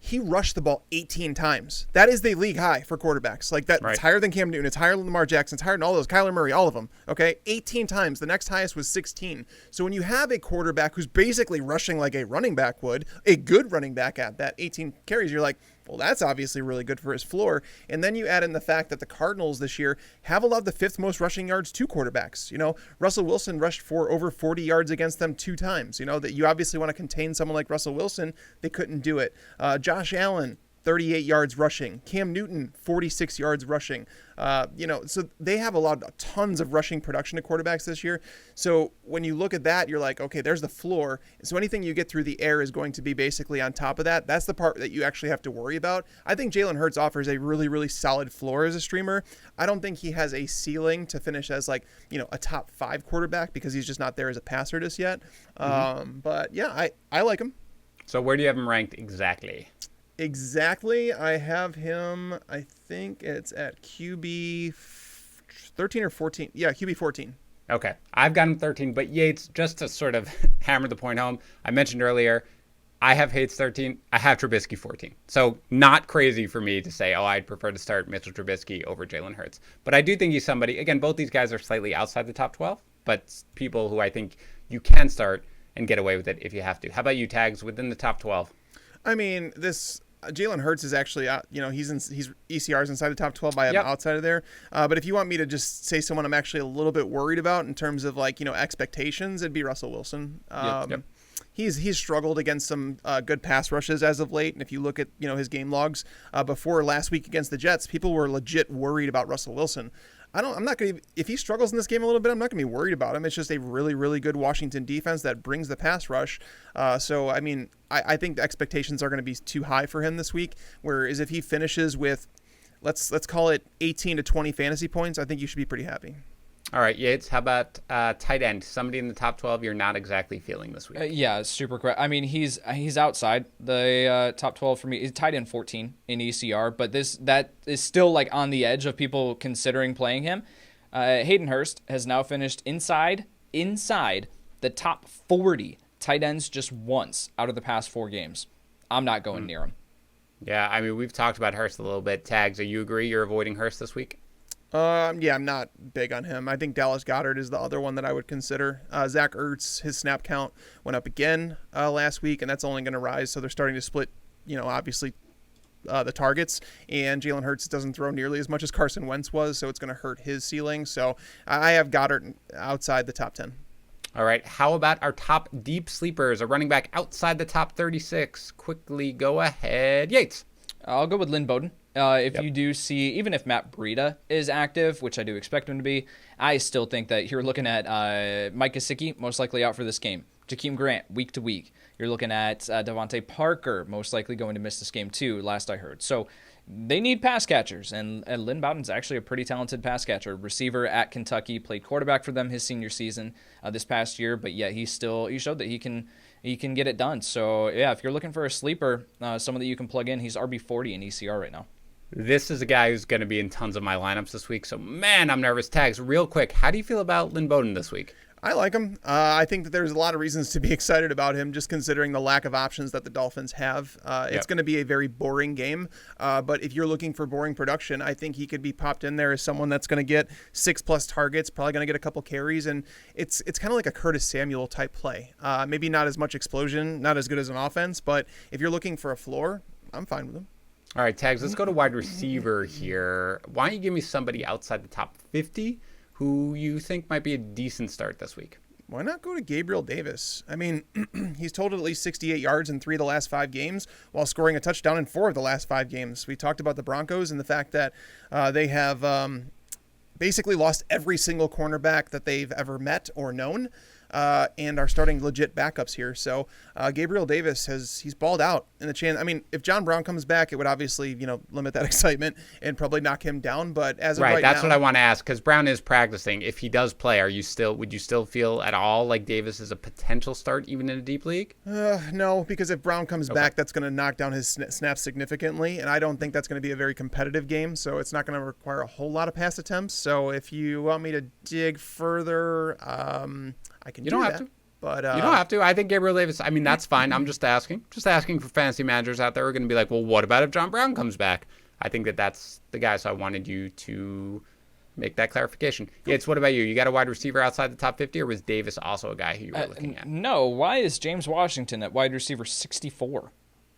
S2: he rushed the ball 18 times. That is the league high for quarterbacks. Like that, right. It's higher than Cam Newton. It's higher than Lamar Jackson. It's higher than all those. Kyler Murray, all of them. Okay, 18 times. The next highest was 16. So when you have a quarterback who's basically rushing like a running back would, a good running back at that 18 carries, you're like, well, that's obviously really good for his floor. And then you add in the fact that the Cardinals this year have allowed the 5th most rushing yards to quarterbacks. Russell Wilson rushed for over 40 yards against them 2 times. That you obviously want to contain someone like Russell Wilson. They couldn't do it. Josh Allen, 38 yards rushing. Cam Newton, 46 yards rushing. So they have allowed tons of rushing production to quarterbacks this year. So when you look at that, you're like, okay, there's the floor. So anything you get through the air is going to be basically on top of that. That's the part that you actually have to worry about. I think Jalen Hurts offers a really, really solid floor as a streamer. I don't think he has a ceiling to finish as a top 5 quarterback because he's just not there as a passer just yet. But yeah, I like him.
S1: So where do you have him ranked exactly?
S2: Exactly. I have him, I think it's at QB 13 or 14. Yeah, QB 14.
S1: Okay. I've got him 13, but Yates, just to sort of hammer the point home, I mentioned earlier, I have Yates 13. I have Trubisky 14. So not crazy for me to say, I'd prefer to start Mitchell Trubisky over Jalen Hurts. But I do think he's somebody, again, both these guys are slightly outside the top 12, but people who I think you can start and get away with it if you have to. How about you, Tags, within the top 12?
S2: I mean, this Jalen Hurts is actually, he's ECR's inside the top 12. I have him outside of there. But if you want me to just say someone I'm actually a little bit worried about in terms of expectations, it'd be Russell Wilson. He's struggled against some good pass rushes as of late, and if you look at his game logs before last week against the Jets, people were legit worried about Russell Wilson. I'm not going to, if he struggles in this game a little bit, I'm not going to be worried about him. It's just a really, really good Washington defense that brings the pass rush. So, I mean, I think the expectations are going to be too high for him this week, whereas if he finishes with, let's call it 18 to 20 fantasy points, I think you should be pretty happy.
S1: All right, Yates, how about tight end? Somebody in the top 12 you're not exactly feeling this week.
S3: Yeah, super quick. I mean, he's outside the top 12 for me. He's tight end 14 in ECR, but that is still like on the edge of people considering playing him. Hayden Hurst has now finished inside the top 40 tight ends just once out of the past 4 games. I'm not going near him.
S1: Yeah, I mean, we've talked about Hurst a little bit. Tags, do you agree you're avoiding Hurst this week?
S2: Yeah, I'm not big on him. I think Dallas Goedert is the other one that I would consider. Zach Ertz, his snap count went up again last week, and that's only going to rise. So they're starting to split, obviously, the targets. And Jalen Hurts doesn't throw nearly as much as Carson Wentz was, so it's going to hurt his ceiling. So I have Goddard outside the top 10.
S1: All right, how about our top deep sleepers? A running back outside the top 36. Quickly go ahead. Yates.
S3: I'll go with Lynn Bowden. If you do see, even if Matt Breida is active, which I do expect him to be, I still think that you're looking at Mike Gesicki, most likely out for this game. Jakeem Grant, week to week. You're looking at Devontae Parker, most likely going to miss this game too, last I heard. So they need pass catchers, and Lynn Bowden's actually a pretty talented pass catcher. Receiver at Kentucky, played quarterback for them his senior season this past year, but yeah, he showed that he can get it done. So yeah, if you're looking for a sleeper, someone that you can plug in, he's RB40 in ECR right now.
S1: This is a guy who's going to be in tons of my lineups this week, so man, I'm nervous. Tags, real quick, how do you feel about Lynn Bowden this week?
S2: I like him. I think that there's a lot of reasons to be excited about him, just considering the lack of options that the Dolphins have. It's going to be a very boring game, but if you're looking for boring production, I think he could be popped in there as someone that's going to get 6+ targets, probably going to get a couple carries, and it's kind of like a Curtis Samuel type play. Maybe not as much explosion, not as good as an offense, but if you're looking for a floor, I'm fine with him.
S1: All right, Tags, let's go to wide receiver here. Why don't you give me somebody outside the top 50 who you think might be a decent start this week?
S2: Why not go to Gabriel Davis? I mean, he's totaled at least 68 yards in 3 of the last 5 games while scoring a touchdown in 4 of the last 5 games. We talked about the Broncos and the fact that they have basically lost every single cornerback that they've ever met or known. And are starting legit backups here. So Gabriel Davis he's balled out in the chance. I mean, if John Brown comes back, it would obviously limit that excitement and probably knock him down. But as of right
S1: that's
S2: now,
S1: what I want to ask, because Brown is practicing. If he does play, would you still feel at all like Davis is a potential start even in a deep league?
S2: No, because if Brown comes back, that's going to knock down his snaps significantly, and I don't think that's going to be a very competitive game. So it's not going to require a whole lot of pass attempts. So if you want me to dig further, I can.
S1: You don't have to. But you don't have to. I think Gabriel Davis, I mean, that's fine. I'm just asking. Just asking for fantasy managers out there who are going to be like, well, what about if John Brown comes back? I think that's the guy, so I wanted you to make that clarification. Yates, what about you? You got a wide receiver outside the top 50, or was Davis also a guy who you were looking at?
S3: No. Why is James Washington at wide receiver 64?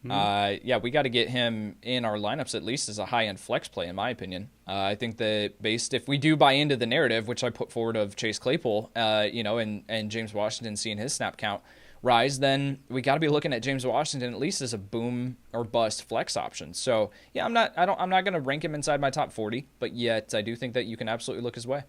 S3: Yeah, we got to get him in our lineups at least as a high-end flex play, in my opinion. I think that if we do buy into the narrative, which I put forward of Chase Claypool, and James Washington seeing his snap count rise, then we got to be looking at James Washington at least as a boom or bust flex option. So yeah, I'm not going to rank him inside my top 40, but yet I do think that you can absolutely look his way.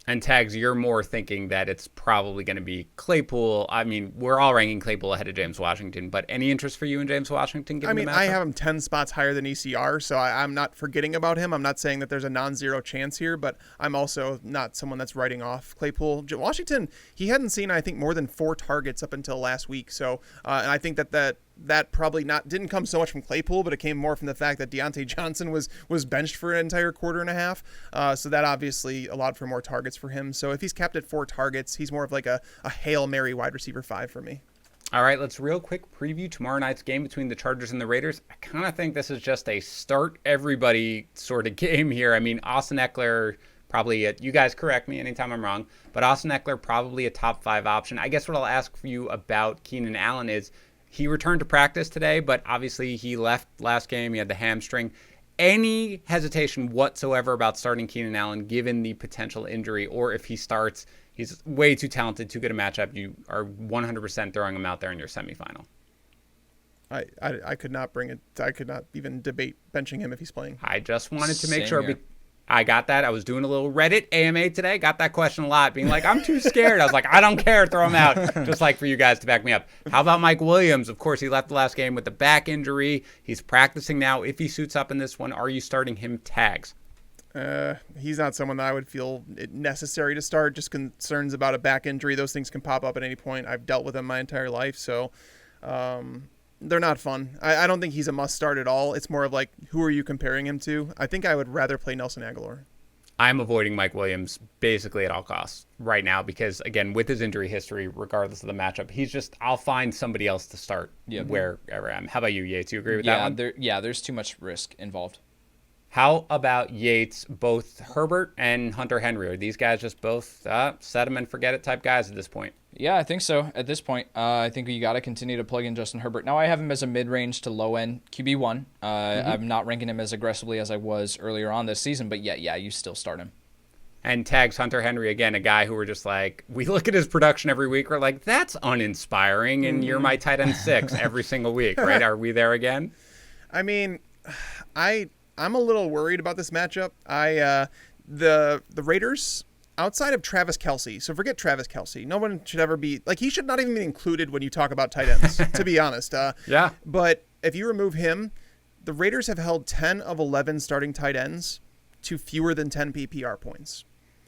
S1: And Tags, you're more thinking that it's probably going to be Claypool. I mean, we're all ranking Claypool ahead of James Washington, but any interest for you in James Washington?
S2: I mean, I have him 10 spots higher than ECR, so I'm not forgetting about him. I'm not saying that there's a non-zero chance here, but I'm also not someone that's writing off Claypool. Washington, he hadn't seen, I think, more than 4 targets up until last week. So, and I think that probably didn't come so much from Claypool, but it came more from the fact that Deontay Johnson was benched for an entire quarter and a half. So that obviously allowed for more targets for him. So if he's capped at 4 targets, he's more of like a Hail Mary wide receiver 5 for me.
S1: All right, let's real quick preview tomorrow night's game between the Chargers and the Raiders. I kind of think this is just a start everybody sort of game here. I mean, Austin Eckler probably, you guys correct me anytime I'm wrong, but Austin Eckler probably a top 5 option. I guess what I'll ask for you about Keenan Allen is, He returned to practice today, but obviously he left last game. He had the hamstring. Any hesitation whatsoever about starting Keenan Allen given the potential injury, or if he starts, he's way too talented, too good a matchup. You are 100% throwing him out there in your semifinal.
S2: I could not bring it. I could not even debate benching him if he's playing.
S1: I just wanted to make
S3: Same
S1: sure.
S3: here.
S1: I got that. I was doing a little Reddit AMA today. Got that question a lot, being like, I'm too scared. I was like, I don't care. Throw him out. Just like for you guys to back me up. How about Mike Williams? Of course, he left the last game with a back injury. He's practicing now. If he suits up in this one, are you starting him tags?
S2: He's not someone that I would feel it necessary to start. Just concerns about a back injury. Those things can pop up at any point. I've dealt with them my entire life, so they're not fun. I don't think he's a must start at all. It's more of like, who are you comparing him to? I think I would rather play Nelson Agholor.
S1: I'm avoiding Mike Williams basically at all costs right now because, again, with his injury history, regardless of the matchup, I'll find somebody else to start wherever I'm. How about you, Yates? You agree with that one?
S3: There's too much risk involved.
S1: How about Yates, both Herbert and Hunter Henry? Are ththese guys just both set them and forget it type guys at this point?
S3: Yeah, I think so. At this point, I think you got to continue to plug in Justin Herbert. Now I have him as a mid-range to low-end QB1. I'm not ranking him as aggressively as I was earlier on this season, but yeah, you still start him.
S1: And tags Hunter Henry, again, a guy who we're just like, we look at his production every week, we're like, that's uninspiring, and you're my tight end 6 every single week, right? Are we there again?
S2: I mean, I'm a little worried about this matchup. The Raiders, outside of Travis Kelce, so forget Travis Kelce. No one should ever be like, he should not even be included when you talk about tight ends, to be honest.
S1: Yeah.
S2: But if you remove him, the Raiders have held 10 of 11 starting tight ends to fewer than 10 PPR points.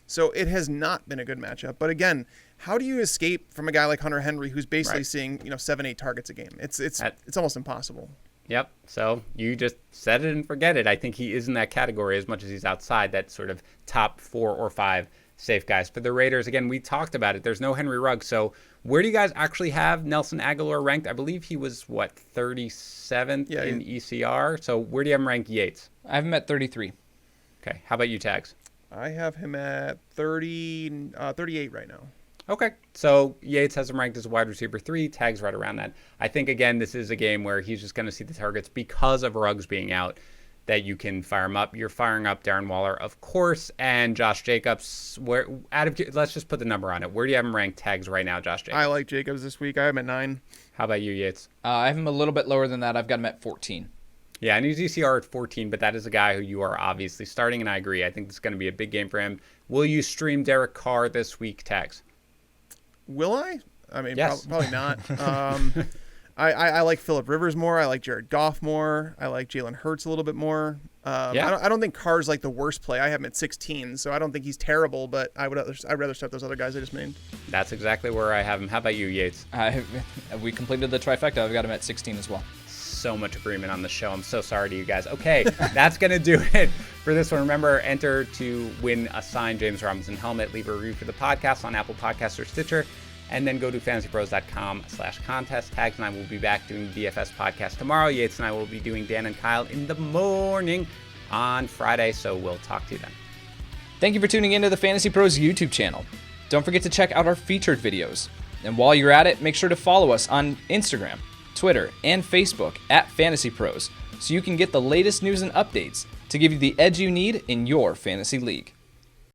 S2: So it has not been a good matchup. But again, how do you escape from a guy like Hunter Henry who's basically seeing 7-8 targets a game? It's almost impossible.
S1: Yep. So you just set it and forget it. I think he is in that category as much as he's outside that sort of top 4 or 5 safe guys. For the Raiders, again, we talked about it. There's no Henry Ruggs. So where do you guys actually have Nelson Agholor ranked? I believe he was, 37th in ECR. So where do you have him ranked, Yates?
S3: I have him at 33.
S1: Okay. How about you, Tags?
S2: I have him at 38 right now.
S1: Okay, so Yates has him ranked as a wide receiver 3, Tags right around that. I think, again, this is a game where he's just going to see the targets because of Ruggs being out that you can fire him up. You're firing up Darren Waller, of course, and Josh Jacobs. Let's just put the number on it. Where do you have him ranked, Tags, right now, Josh Jacobs?
S2: I like Jacobs this week. I have him at 9.
S1: How about you, Yates?
S3: I have him a little bit lower than that. I've got him at 14.
S1: Yeah, and he's ECR at 14, but that is a guy who you are obviously starting, and I agree. I think this is going to be a big game for him. Will you stream Derek Carr this week, Tags?
S2: Will I? I mean,
S1: yes.
S2: Probably not. I like Phillip Rivers more. I like Jared Goff more. I like Jalen Hurts a little bit more. I don't think Carr's like the worst play. I have him at 16, so I don't think he's terrible, but I'd rather start those other guys I just named.
S1: That's exactly where I have him. How about you, Yates?
S3: We completed the trifecta. I've got him at 16 as well.
S1: So much agreement on the show. I'm so sorry to you guys. Okay, that's going to do it for this one. Remember, enter to win a signed James Robinson helmet. Leave a review for the podcast on Apple Podcasts or Stitcher, and then go to fantasypros.com/contest. Tags and I will be back doing the DFS podcast tomorrow. Yates and I will be doing Dan and Kyle in the morning on Friday, so we'll talk to you then.
S3: Thank you for tuning into the Fantasy Pros YouTube channel. Don't forget to check out our featured videos. And while you're at it, make sure to follow us on Instagram, Twitter, and Facebook at Fantasy Pros so you can get the latest news and updates to give you the edge you need in your fantasy league.